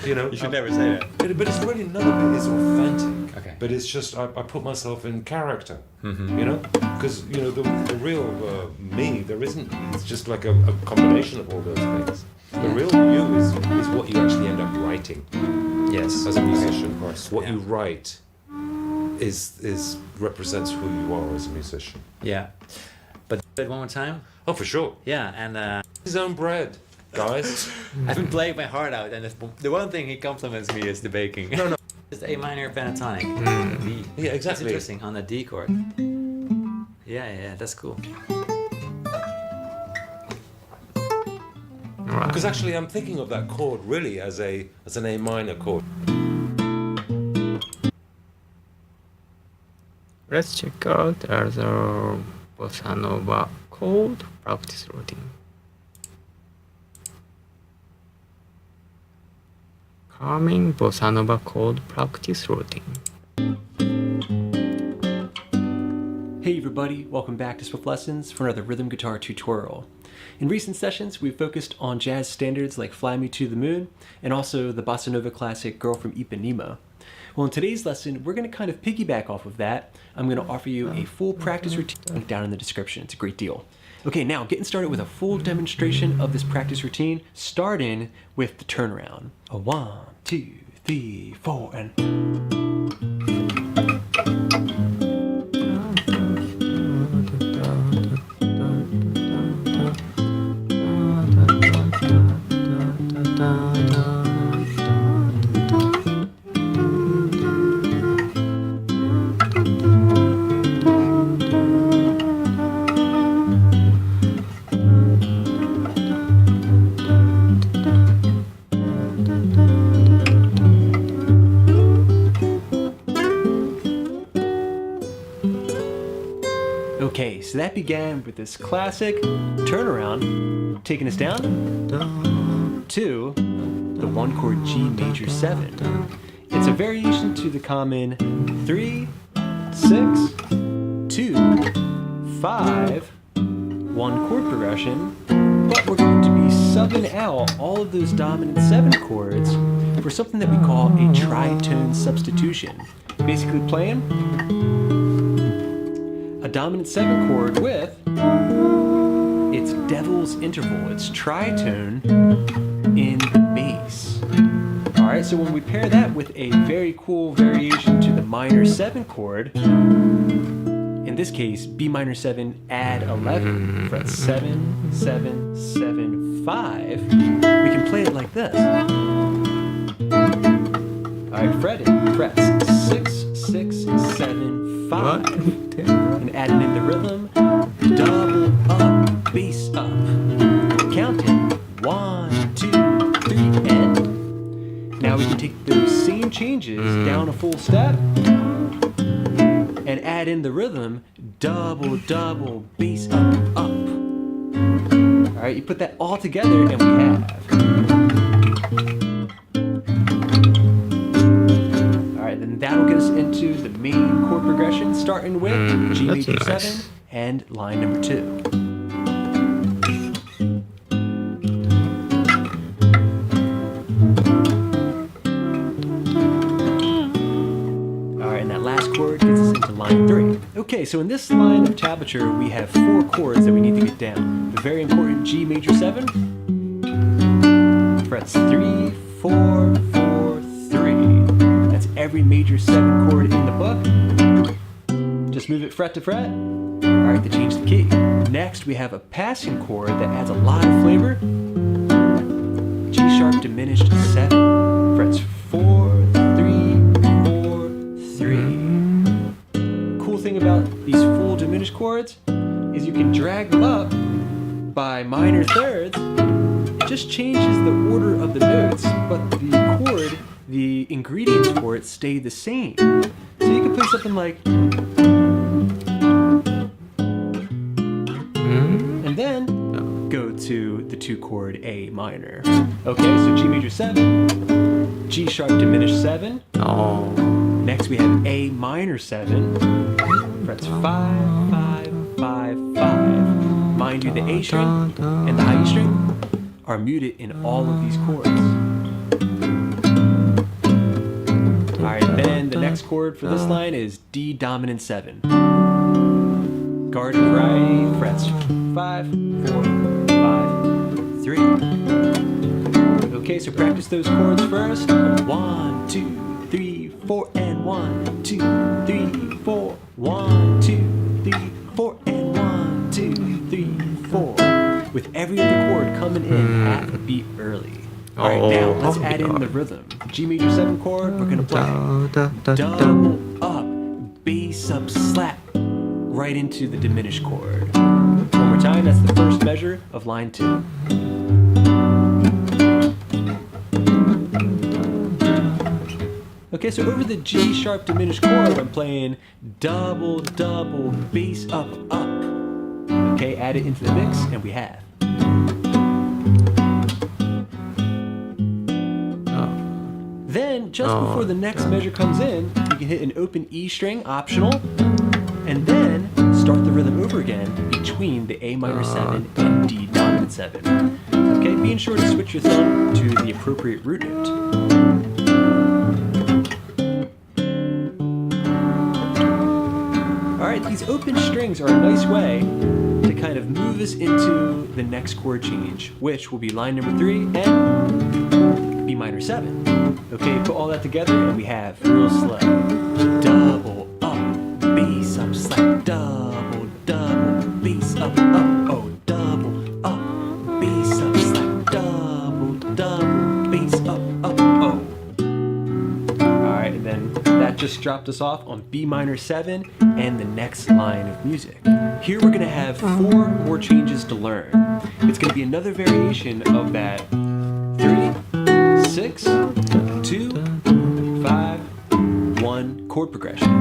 You know, You should never say that. But it's really none of it is authentic. Okay. But it's just I put myself in character. You know, because you know the real me there isn't. It's just like a combination of all those things. The real you is what you actually end up writing. Yes. As a musician, of course. what Yeah. you write is represents who you are as a musician. Yeah. But one more time. Oh, for sure. Yeah, and His own bread, guys. I've been playing my heart out, and the one thing he compliments me is the baking. No. It's A minor pentatonic. D. Yeah, exactly. It's interesting on the D chord. Yeah, that's cool. Right. Because actually, I'm thinking of that chord really as an A minor chord. Let's check out the Bossa Nova chord practice routine. Calming Bossa Nova chord practice routine. Hey everybody, welcome back to Swift Lessons for another rhythm guitar tutorial. In recent sessions, we've focused on jazz standards like Fly Me to the Moon and also the Bossa Nova classic Girl from Ipanema. Well, in today's lesson, we're going to kind of piggyback off of that. I'm going to offer you a full practice routine link down in the description. It's a great deal. Okay, now getting started with a full demonstration of this practice routine, starting with the turnaround. A 1, 2, 3, 4, and... Okay, so that began with this classic turnaround, taking us down to the 1 chord G major 7. It's a variation to the common 3, 6, 2, 5, 1 chord progression, but we're going to be subbing out all of those dominant 7 chords for something that we call a tritone substitution. Basically playing a dominant 7 chord with its devil's interval, its tritone in the bass. Alright, so when we pair that with a very cool variation to the minor 7 chord, in this case, B minor 7 add 11, fret 7, 7, 7, 5, we can play it like this. Alright, fretting, frets 6, 6, 7, 5. And adding in the rhythm, double up, bass up. Counting 1, 2, 3, and now we can take those same changes down a full step and add in the rhythm, double, double, bass up, up. All right, you put that all together and we have. Then that'll get us into the main chord progression, starting with G that's major nice. 7 and line number 2. Alright, and that last chord gets us into line 3. Okay, so in this line of tablature, we have 4 chords that we need to get down. The very important G major 7, frets 3, 4, 4, 3. That's every major 7 chord in the book. Just move it fret to fret. All right, to change the key. Next, we have a passing chord that adds a lot of flavor. G sharp diminished 7, frets 4, 3, 4, 3. Cool thing about these full diminished chords is you can drag them up by minor thirds. It just changes the order of the notes, but the chord, the ingredients for it stay the same. So you can play something like, and then go to the 2 chord A minor. Okay, so G major 7, G sharp diminished 7. Oh. Next we have A minor 7, frets 5, 5, 5, 5. Mind you, the A string and the high E string are muted in all of these chords. Alright, then the next chord for this line is D dominant 7. Garden variety, frets 5, 4, 5, 3. Okay, so practice those chords first. 1, 2, 3, 4, and 1, 2, 3, 4. 1, 2, 3, 4, and 1, 2, 3, 4. With every other chord coming in half a beat early. Alright, now let's add in the rhythm. G major 7 chord, we're gonna play double up, bass up, slap, right into the diminished chord. One more time, that's the first measure of line 2. Okay, so over the G sharp diminished chord, I'm playing double, double, bass up, up. Okay, add it into the mix, and we have. Then, just before the next measure comes in, you can hit an open E string, optional, and then start the rhythm over again between the A minor 7 and D dominant 7. Okay, being sure to switch your thumb to the appropriate root note. Alright, these open strings are a nice way to kind of move us into the next chord change, which will be line number 3 and B minor 7. Okay, put all that together and we have real slow. Double up, bass up, slap, double, double, bass up, up, oh, double up, bass up, slap, double, double, bass up, oh. Alright, and then that just dropped us off on B minor 7 and the next line of music. Here we're gonna have 4 more changes to learn. It's gonna be another variation of that 3, 6, 2, 5, 1 chord progression.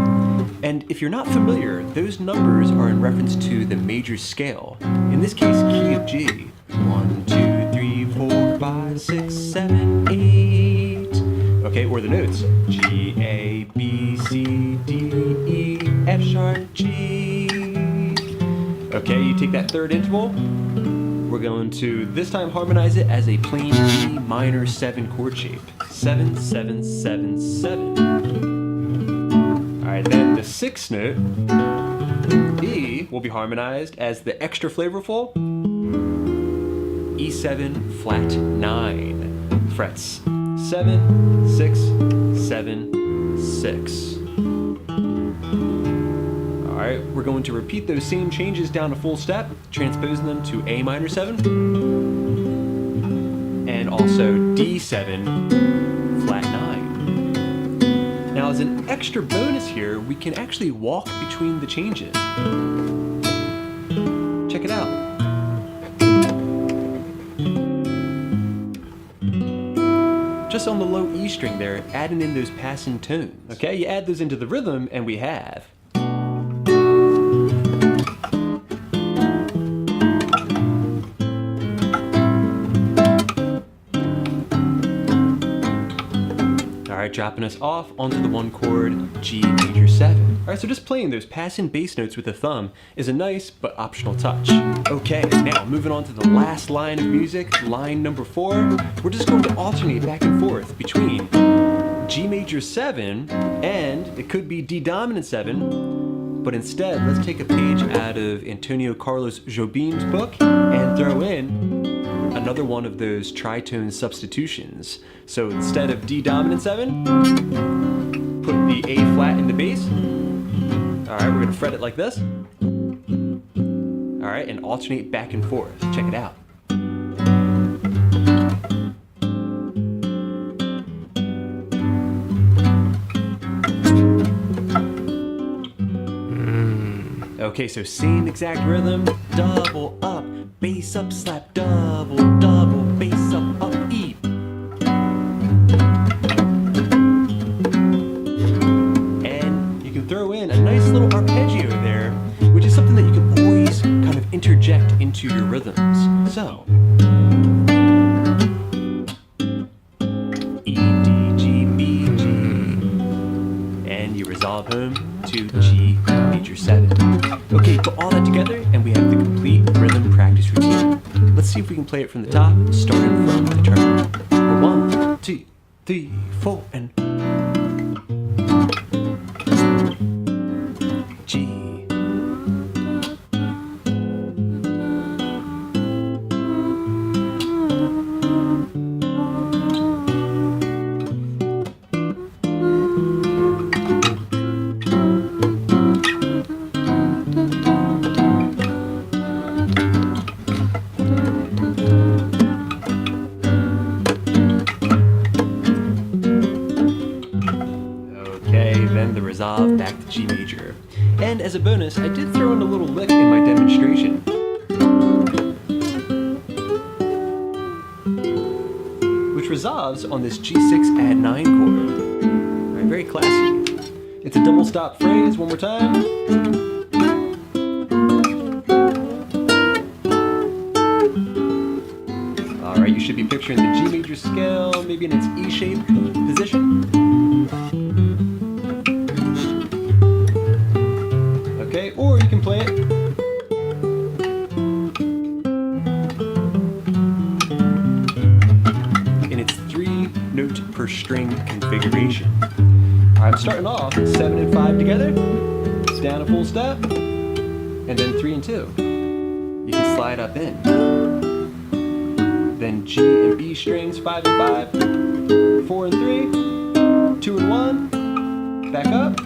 And if you're not familiar, those numbers are in reference to the major scale. In this case, key of G. 1, 2, 3, 4, 5, 6, 7, 8. Okay, or the notes. G, A, B, C, D, E, F sharp, G. Okay, you take that third interval. We're going to this time harmonize it as a plain G minor 7 chord shape. 7, 7, 7, 7. Alright, then the 6th note, E, will be harmonized as the extra flavorful E7 flat 9. Frets 7, 6, 7, 6. Alright, we're going to repeat those same changes down a full step, transposing them to A minor 7, and also D7 flat 9. Now as an extra bonus here, we can actually walk between the changes. Check it out. Just on the low E string there, adding in those passing tones. Okay, you add those into the rhythm and we have. Alright, dropping us off onto the 1 chord G major 7. Alright, so just playing those passing bass notes with the thumb is a nice but optional touch. Okay, now moving on to the last line of music, line number 4. We're just going to alternate back and forth between G major 7 and it could be D dominant 7, but instead let's take a page out of Antônio Carlos Jobim's book and throw in another one of those tritone substitutions. So instead of D dominant 7, put the A flat in the bass, All right, we're gonna fret it like this. All right, and alternate back and forth. Check it out. Okay, so same exact rhythm, double up, bass up, slap, double, double, bass up, up, E. And you can throw in a nice little arpeggio there, which is something that you can always kind of interject into your rhythms. So, E, D, G, B, G, and you resolve home to G major 7. Okay, put all that together and we have the complete rhythm practice routine. Let's see if we can play it from the top, starting from the turn. 1, 2, 3, 4, and G. Then the resolve back to G major. And as a bonus, I did throw in a little lick in my demonstration. Which resolves on this G6 add 9 chord. Alright, very classy. It's a double stop phrase, one more time. Alright, you should be picturing the G major scale, maybe in its E-shaped position. Okay, or you can play it in its 3-note per string configuration. Alright, I'm starting off 7 and 5 together, down a full step, and then 3 and 2. You can slide up in. Then G and B strings, 5 and 5, 4 and 3, 2 and 1, back up.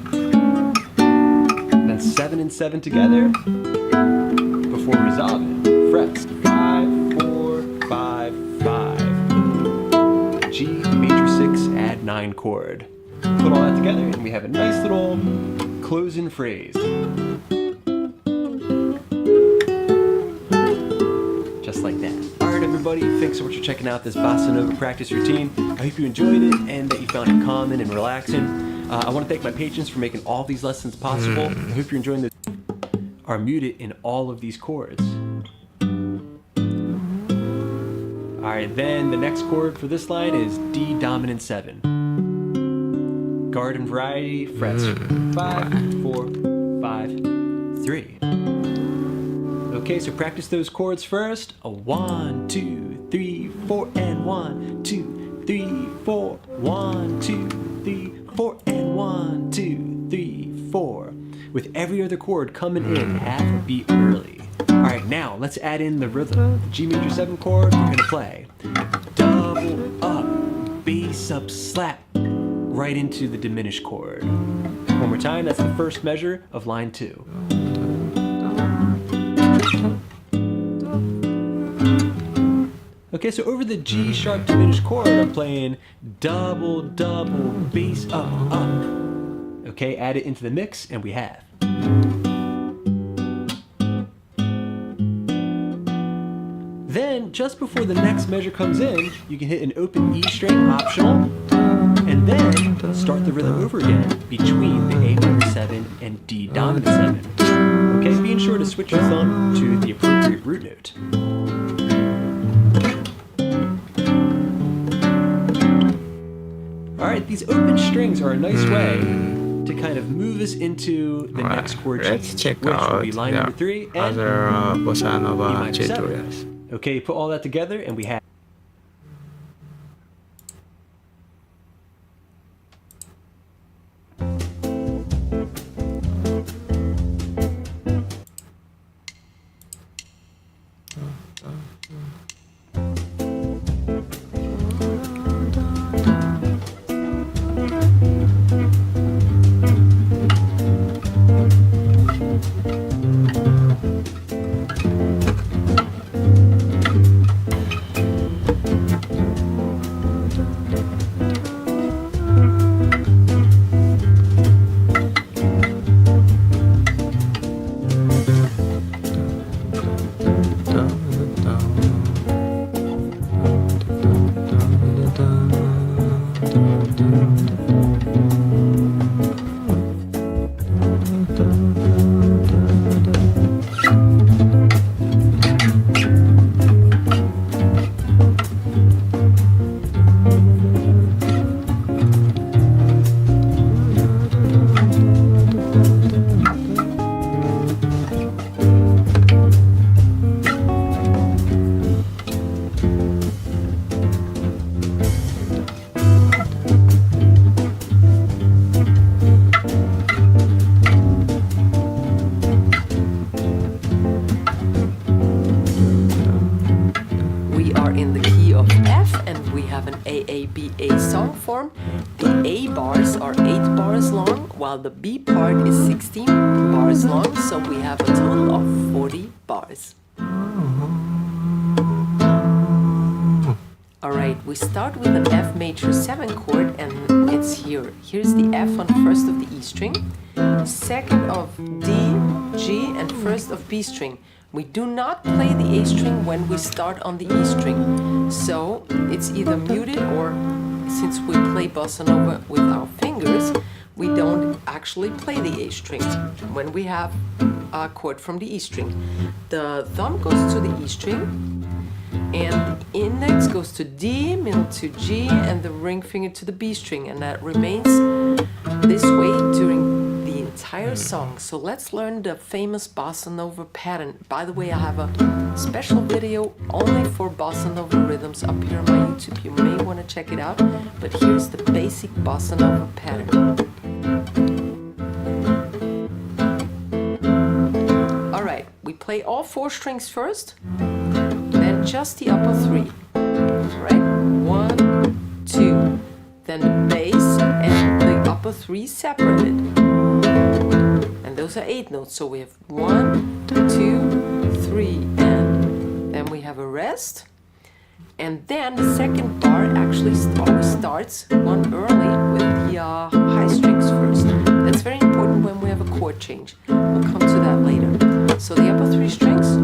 7 and 7 together before resolving. Frets 5, 4, 5, 5. G major 6 add 9 chord. Put all that together and we have a nice little closing phrase. Just like that. Alright everybody, thanks so much for checking out this Bossa Nova practice routine. I hope you enjoyed it and that you found it calming and relaxing. I want to thank my patrons for making all these lessons possible. I hope you're enjoying this. Are muted in all of these chords. Alright, then the next chord for this line is D dominant 7. Garden variety, frets 5, 4, 5, 3. Okay, so practice those chords first. A 1, 2, 3, 4, and 1, 2, 3, 4, 1, 2, 3, 4, and 1, 2, 3, 4. With every other chord coming in half a beat early. Alright, now let's add in the rhythm. The G major 7 chord, we're gonna play double up, bass up, slap, right into the diminished chord. One more time, that's the first measure of line 2. Okay, so over the G sharp diminished chord, I'm playing double, double, bass up, up. Okay, add it into the mix, and we have. Then, just before the next measure comes in, you can hit an open E string, optional, and then start the rhythm over again between the A minor 7 and D dominant 7. Okay, being sure to switch your thumb to the appropriate root note. Alright, these open strings are a nice way to kind of move us into the next chord change, Let's check which out will be line number 3 and other Bossa E Nova minor 7. tutorials. Okay, put all that together and we have. form, the A bars are 8 bars long, while the B part is 16 bars long, so we have a total of 40 bars. Alright, we start with an F major 7 chord, and it's here. Here's the F on first of the E string, second of D, G, and first of B string. We do not play the A string when we start on the E string, so it's either muted, or since we play Bossa Nova with our fingers, we don't actually play the A string when we have a chord from the E string. The thumb goes to the E string, and the index goes to D, middle to G, and the ring finger to the B string, and that remains this way during the entire song. So let's learn the famous Bossa Nova pattern. By the way, I have a special video only for Bossa Nova rhythms up here on my YouTube. You may want to check it out, but here's the basic Bossa Nova pattern. Alright, we play all 4 strings first, then just the upper 3. Alright, 1, 2, then the bass and the upper 3 separated. And those are 8 notes, so we have 1, 2, 3, and then we have a rest. And then the second bar actually always starts one early with the high strings first. That's very important when we have a chord change. We'll come to that later. So the upper 3 strings,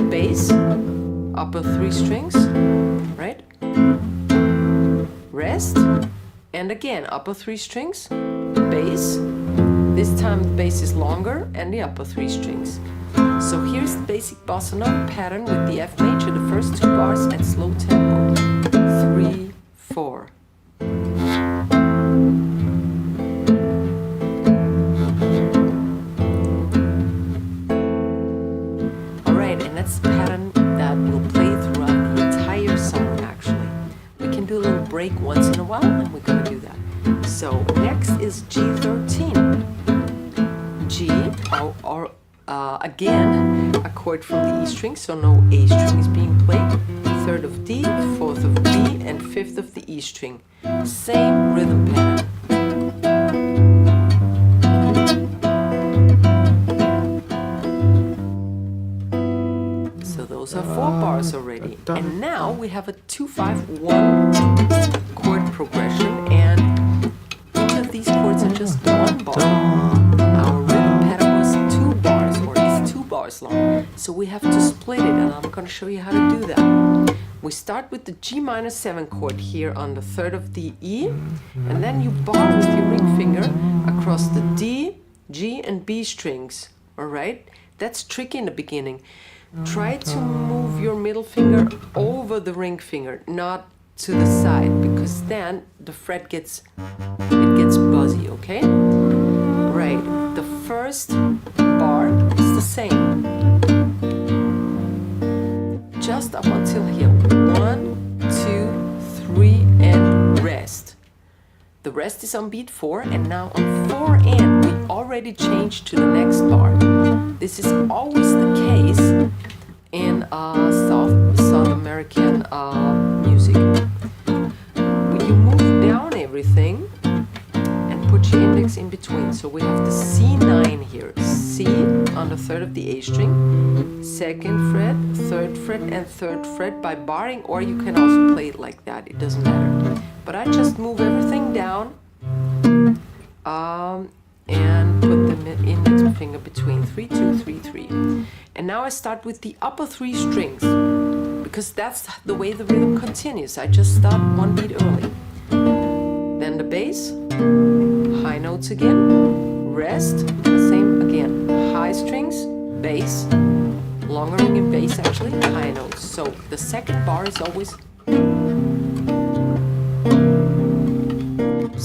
bass, upper 3 strings, right? Rest, and again upper 3 strings, bass. This time the bass is longer, and the upper 3 strings. So here's the basic Bossa Nova pattern with the F major, the first 2 bars at slow tempo. 3, 4. Alright, and that's the pattern that we'll play throughout the entire song actually. We can do a little break once in a while, and we're gonna do that. So next is G13. G, or again, a chord from the E string, so no A string is being played. 3rd of D, 4th of B, and 5th of the E string. Same rhythm pattern. So those are 4 bars already. And now we have a 2-5-1 chord progression, and each of these chords are just 1 bar. Our rhythm pattern was 2 bars, or is 2 bars long. So we have to split it, and I'm going to show you how to do that. We start with the G minor 7 chord here on the 3rd of the E, and then you bar with your ring finger across the D, G, and B strings. Alright? That's tricky in the beginning. Try to move your middle finger over the ring finger, not to the side, because then the fret gets buzzy, okay? Right, the first bar is the same. Just up until here. 1, 2, 3, and rest. The rest is on beat 4, and now on 4 and we already changed to the next bar. This is always the case in South American music. You move down everything and put your index in between. So we have the C9 here. C on the 3rd of the A string, 2nd fret, 3rd fret, and 3rd fret by barring, or you can also play it like that. It doesn't matter. But I just move everything down and put the index finger between 3, 2, 3, 3. And now I start with the upper 3 strings, because that's the way the rhythm continues. I just start 1 beat early. Then the bass, high notes again, rest, same again, high strings, bass, longer ring and bass actually, high notes. So the second bar is always.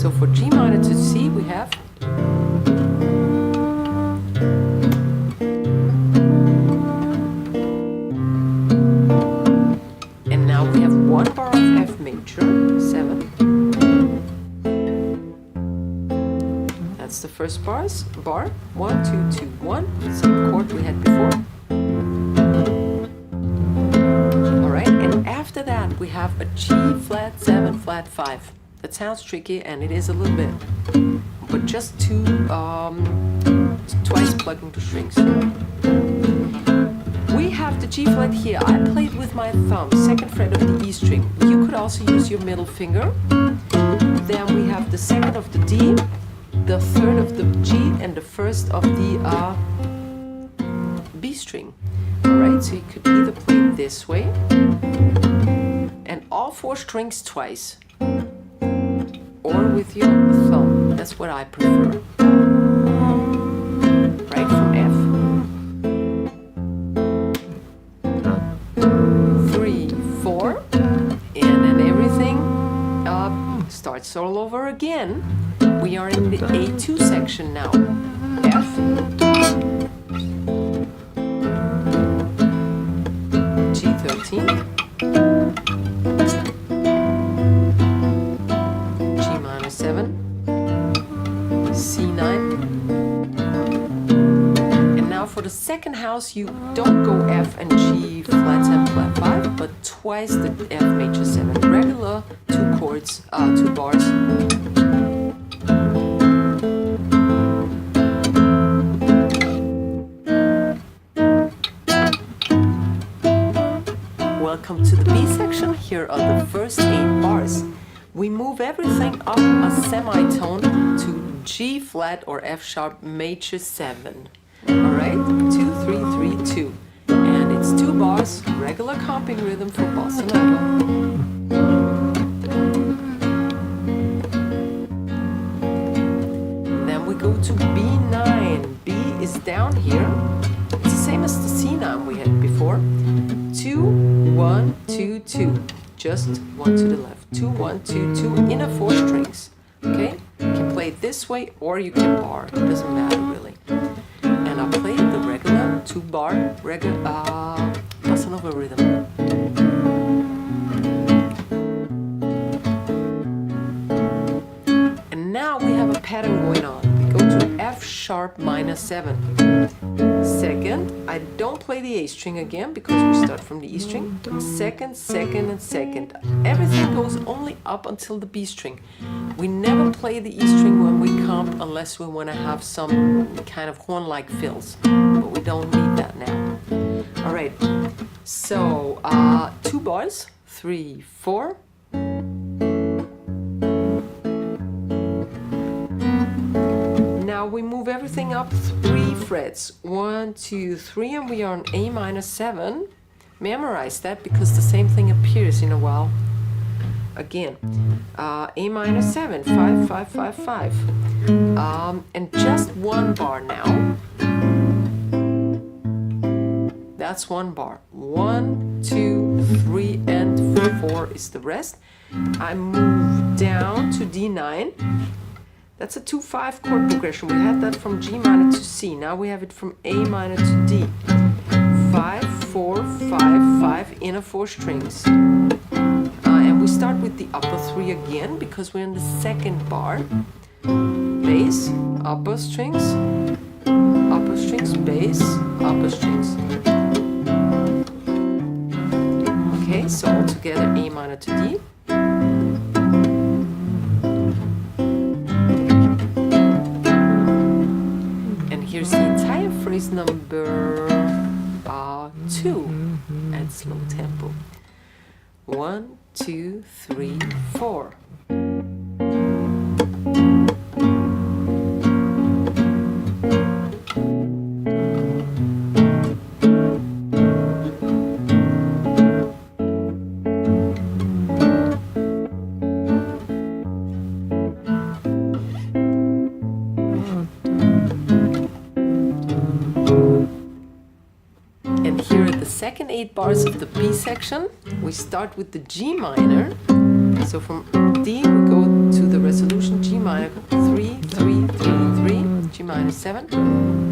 So for G minor to C we have. And now we have 1 bar of F major, 7. That's the first bar, 1, 2, 2, 1, same chord we had before. Alright, and after that we have a G flat 7 flat 5. That sounds tricky, and it is a little bit, but just twice plugging the strings. We have the G flat here. I played with my thumb, 2nd fret of the E string. You could also use your middle finger. Then we have the 2nd of the D, the 3rd of the G, and the 1st of the B string. Alright, so you could either play it this way, and all 4 strings twice, or with your thumb. That's what I prefer. Right from F. 3, 4, and then everything starts all over again. We are in the A2 section now. F, G13, G minor 7, C9, and now for the second house you don't go F and G flat 7 flat 5, but twice the F major 7, regular 2 chords, 2 bars. Welcome to the B section. Here are the first 8 bars. We move everything up a semitone to G flat or F sharp major 7. Alright, 2, 3, 3, 2. And it's 2 bars, regular comping rhythm for Bossa Nova. Then we go to B9. B is down here. It's the same as the C9 we had before. 2, 1, 2, 2. Just 1 to the left. 2, 1, 2, 2. Inner 4 strings. Okay? You can play it this way or you can bar. It doesn't matter really. And I'll play the regular 2 bar regular Bossa Nova rhythm. And now we have a pattern going on. We go to F sharp minor 7. Second, I don't play the A string again because we start from the E string. Second, second, and second. Everything goes only up until the B string. We never play the E string when we comp unless we want to have some kind of horn-like fills. But we don't need that now. Alright, so 2 bars, 3, 4. Now we move everything up 3 frets. 1, 2, 3, and we are on A minor 7. Memorize that because the same thing appears in a while. Again, A minor 7, 5, 5, 5, 5. And just 1 bar now. That's 1 bar. 1, 2, 3, and 4 is the rest. I move down to D9. That's a 2-5 chord progression. We had that from G minor to C. Now we have it from A minor to D. 5, 4, 5, 5, inner 4 strings. And we start with the upper 3 again because we're in the 2nd bar. Bass, upper strings, bass, upper strings. Okay, so all together A minor to D. Here's the entire phrase number 2 at slow tempo. 1, 2, 3, 4. Second 8 bars of the B section, we start with the G minor. So from D we go to the resolution G minor 3, 3, 3, 3, G minor 7.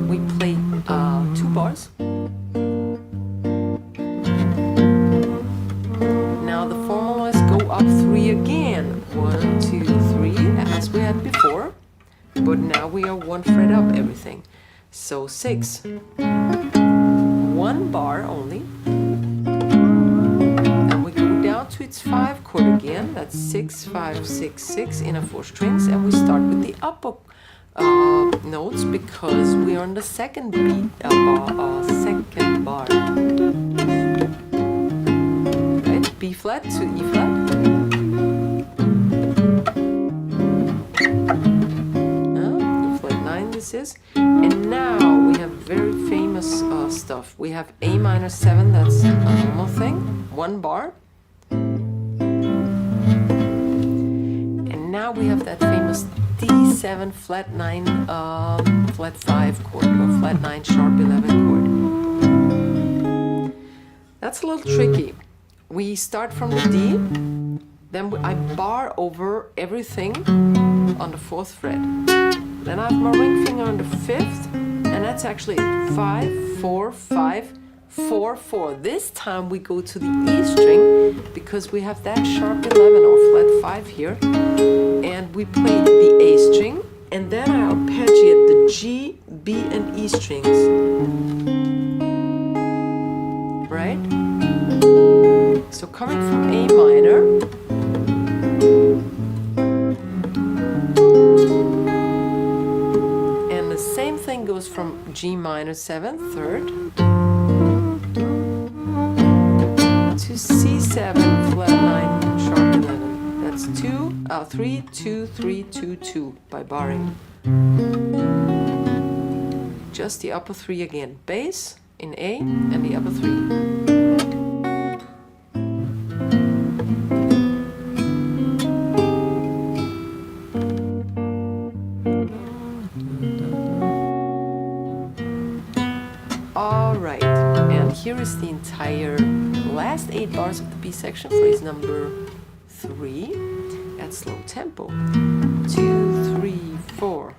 We play 2 bars. Now the formulas go up 3 again. 1, 2, 3, as we had before. But now we are 1 fret up everything. So 6. 1 bar only, and we go down to its 5 chord again. That's 6, 5, 6, 6 in a 4 strings, and we start with the upper notes because we are on the second beat, second bar. Right, B flat to E flat. E flat 9 this is, and now we have very famous stuff. We have A minor 7, that's a normal thing, 1 bar. And now we have that famous D7 flat 9 flat 5 chord, or flat 9 sharp 11 chord. That's a little tricky. We start from the D, then I bar over everything on the 4th fret. Then I have my ring finger on the 5th, and that's actually 5, 4, 5, 4, 4. This time we go to the E string because we have that sharp 11 or flat 5 here, and we play the A string, and then I arpeggiate the G, B, and E strings. Right? So coming from A minor, and the same thing goes from G minor 7, 3rd, to C7 flat 9 sharp 11. That's 3, 2, 3, 2, 2 by barring. Just the upper 3 again. Bass in A and the upper 3. Alright, and here is the entire last 8 bars of the B section, phrase number 3 at slow tempo. 2, 3, 4.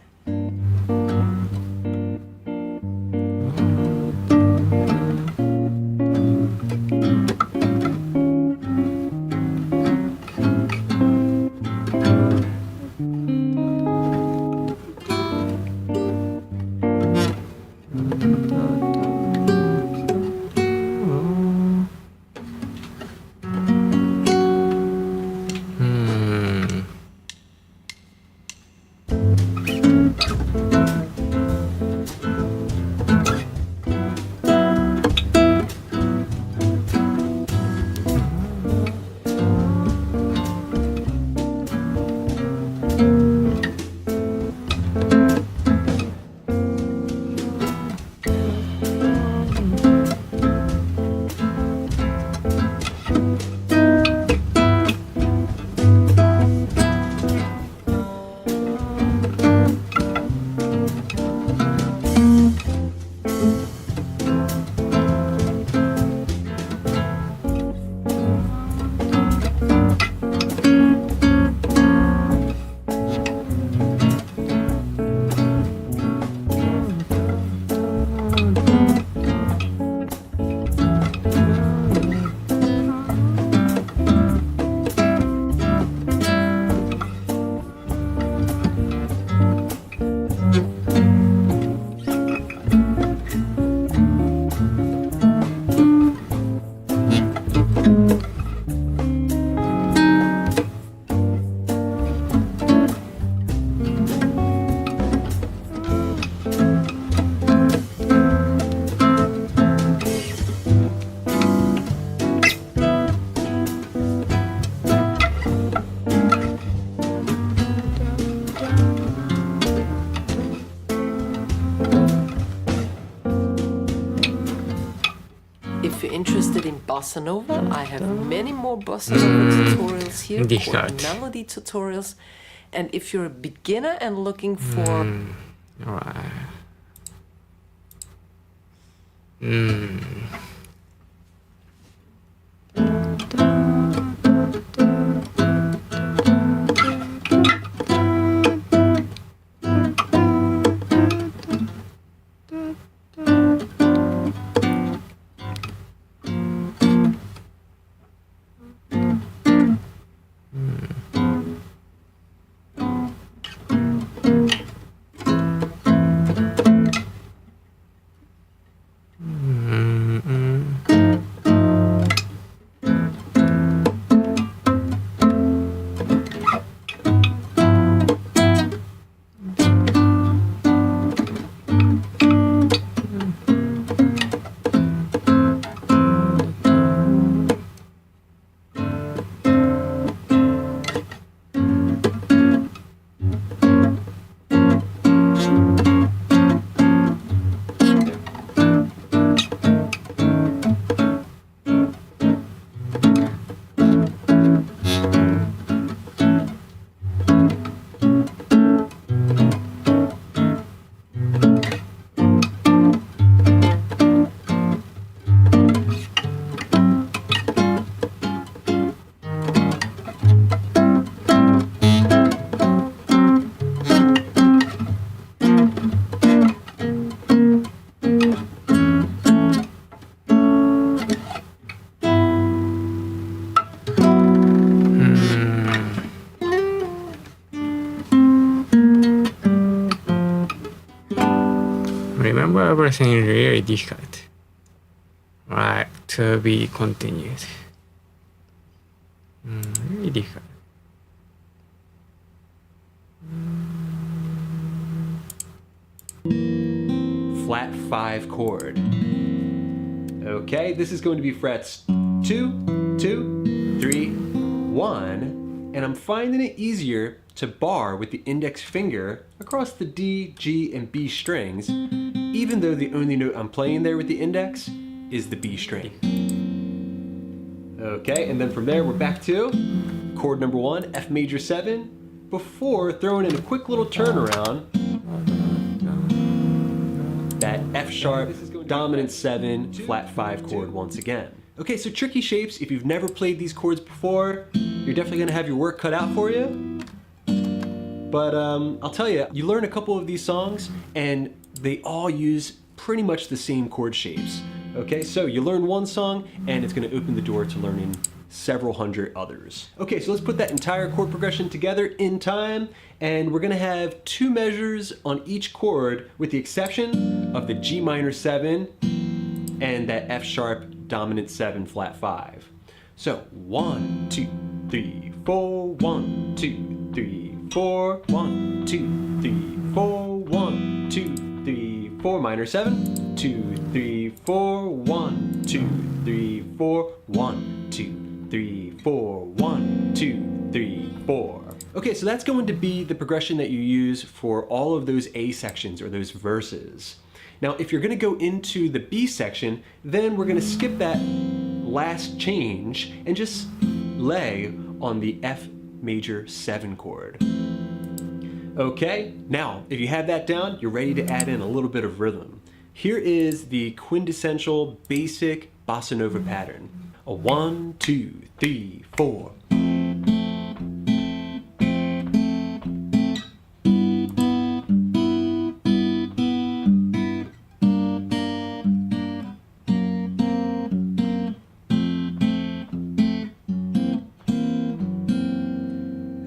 Interested in Bossa Nova, I have many more Bossa Nova tutorials here, chord melody tutorials, and if you're a beginner and looking for Alright. everything is really difficult. Right, to be continued. Really difficult. Flat 5 chord. Okay, this is going to be frets 2, 2, 3, 1, and I'm finding it easier to bar with the index finger across the D, G, and B strings, even though the only note I'm playing there with the index is the B string. Okay, and then from there we're back to chord number 1, F major 7, before throwing in a quick little turnaround, that F sharp, dominant 7, flat 5 chord once again. Okay, so tricky shapes, if you've never played these chords before, you're definitely gonna have your work cut out for you. But I'll tell you, you learn a couple of these songs and they all use pretty much the same chord shapes. Okay, so you learn one song and it's gonna open the door to learning several hundred others. Okay, so let's put that entire chord progression together in time, and we're gonna have 2 measures on each chord with the exception of the G minor 7 and that F sharp dominant 7 flat 5. So 1, 2, 3, 4, 1, 2, 3, 4, 1, 2, 3, 4, 1, 2, 3, 4, minor 7, 2, 3, 4, 1, 2, 3, 4, 1, 2, 3, 4, 1, 2, 3, 4. Okay, so that's going to be the progression that you use for all of those A sections or those verses. Now, if you're gonna go into the B section, then we're gonna skip that last change and just lay on the F major 7 chord. Okay, now, if you have that down, you're ready to add in a little bit of rhythm. Here is the quintessential basic Bossa Nova pattern. A 1, 2, 3, 4.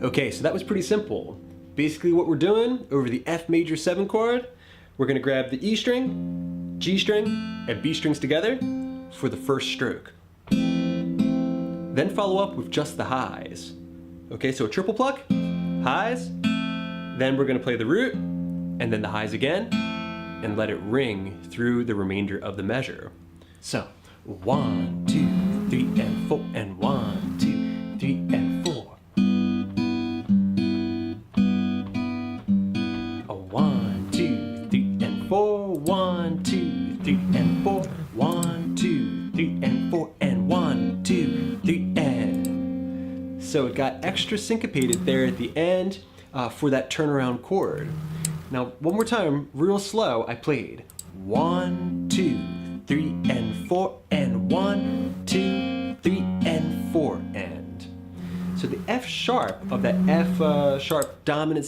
Okay, so that was pretty simple. Basically what we're doing over the F major 7 chord, we're gonna grab the E string, G string, and B strings together for the first stroke. Then follow up with just the highs. Okay, so a triple pluck, highs, then we're gonna play the root, and then the highs again, and let it ring through the remainder of the measure. So, 1, 2, 3, and 4, and 1, 2, 3, and 4. A 1, 2, 3, and 4, 1, 2, 3, and 4, 1, 2, 3, and 4, and 1, 2, 3, and. So it got extra syncopated there at the end for that turnaround chord. Now, one more time, real slow, I played 1, 2, 3, and 4, and 1, 2, 3, and 4, and. So the F sharp of that F sharp dominant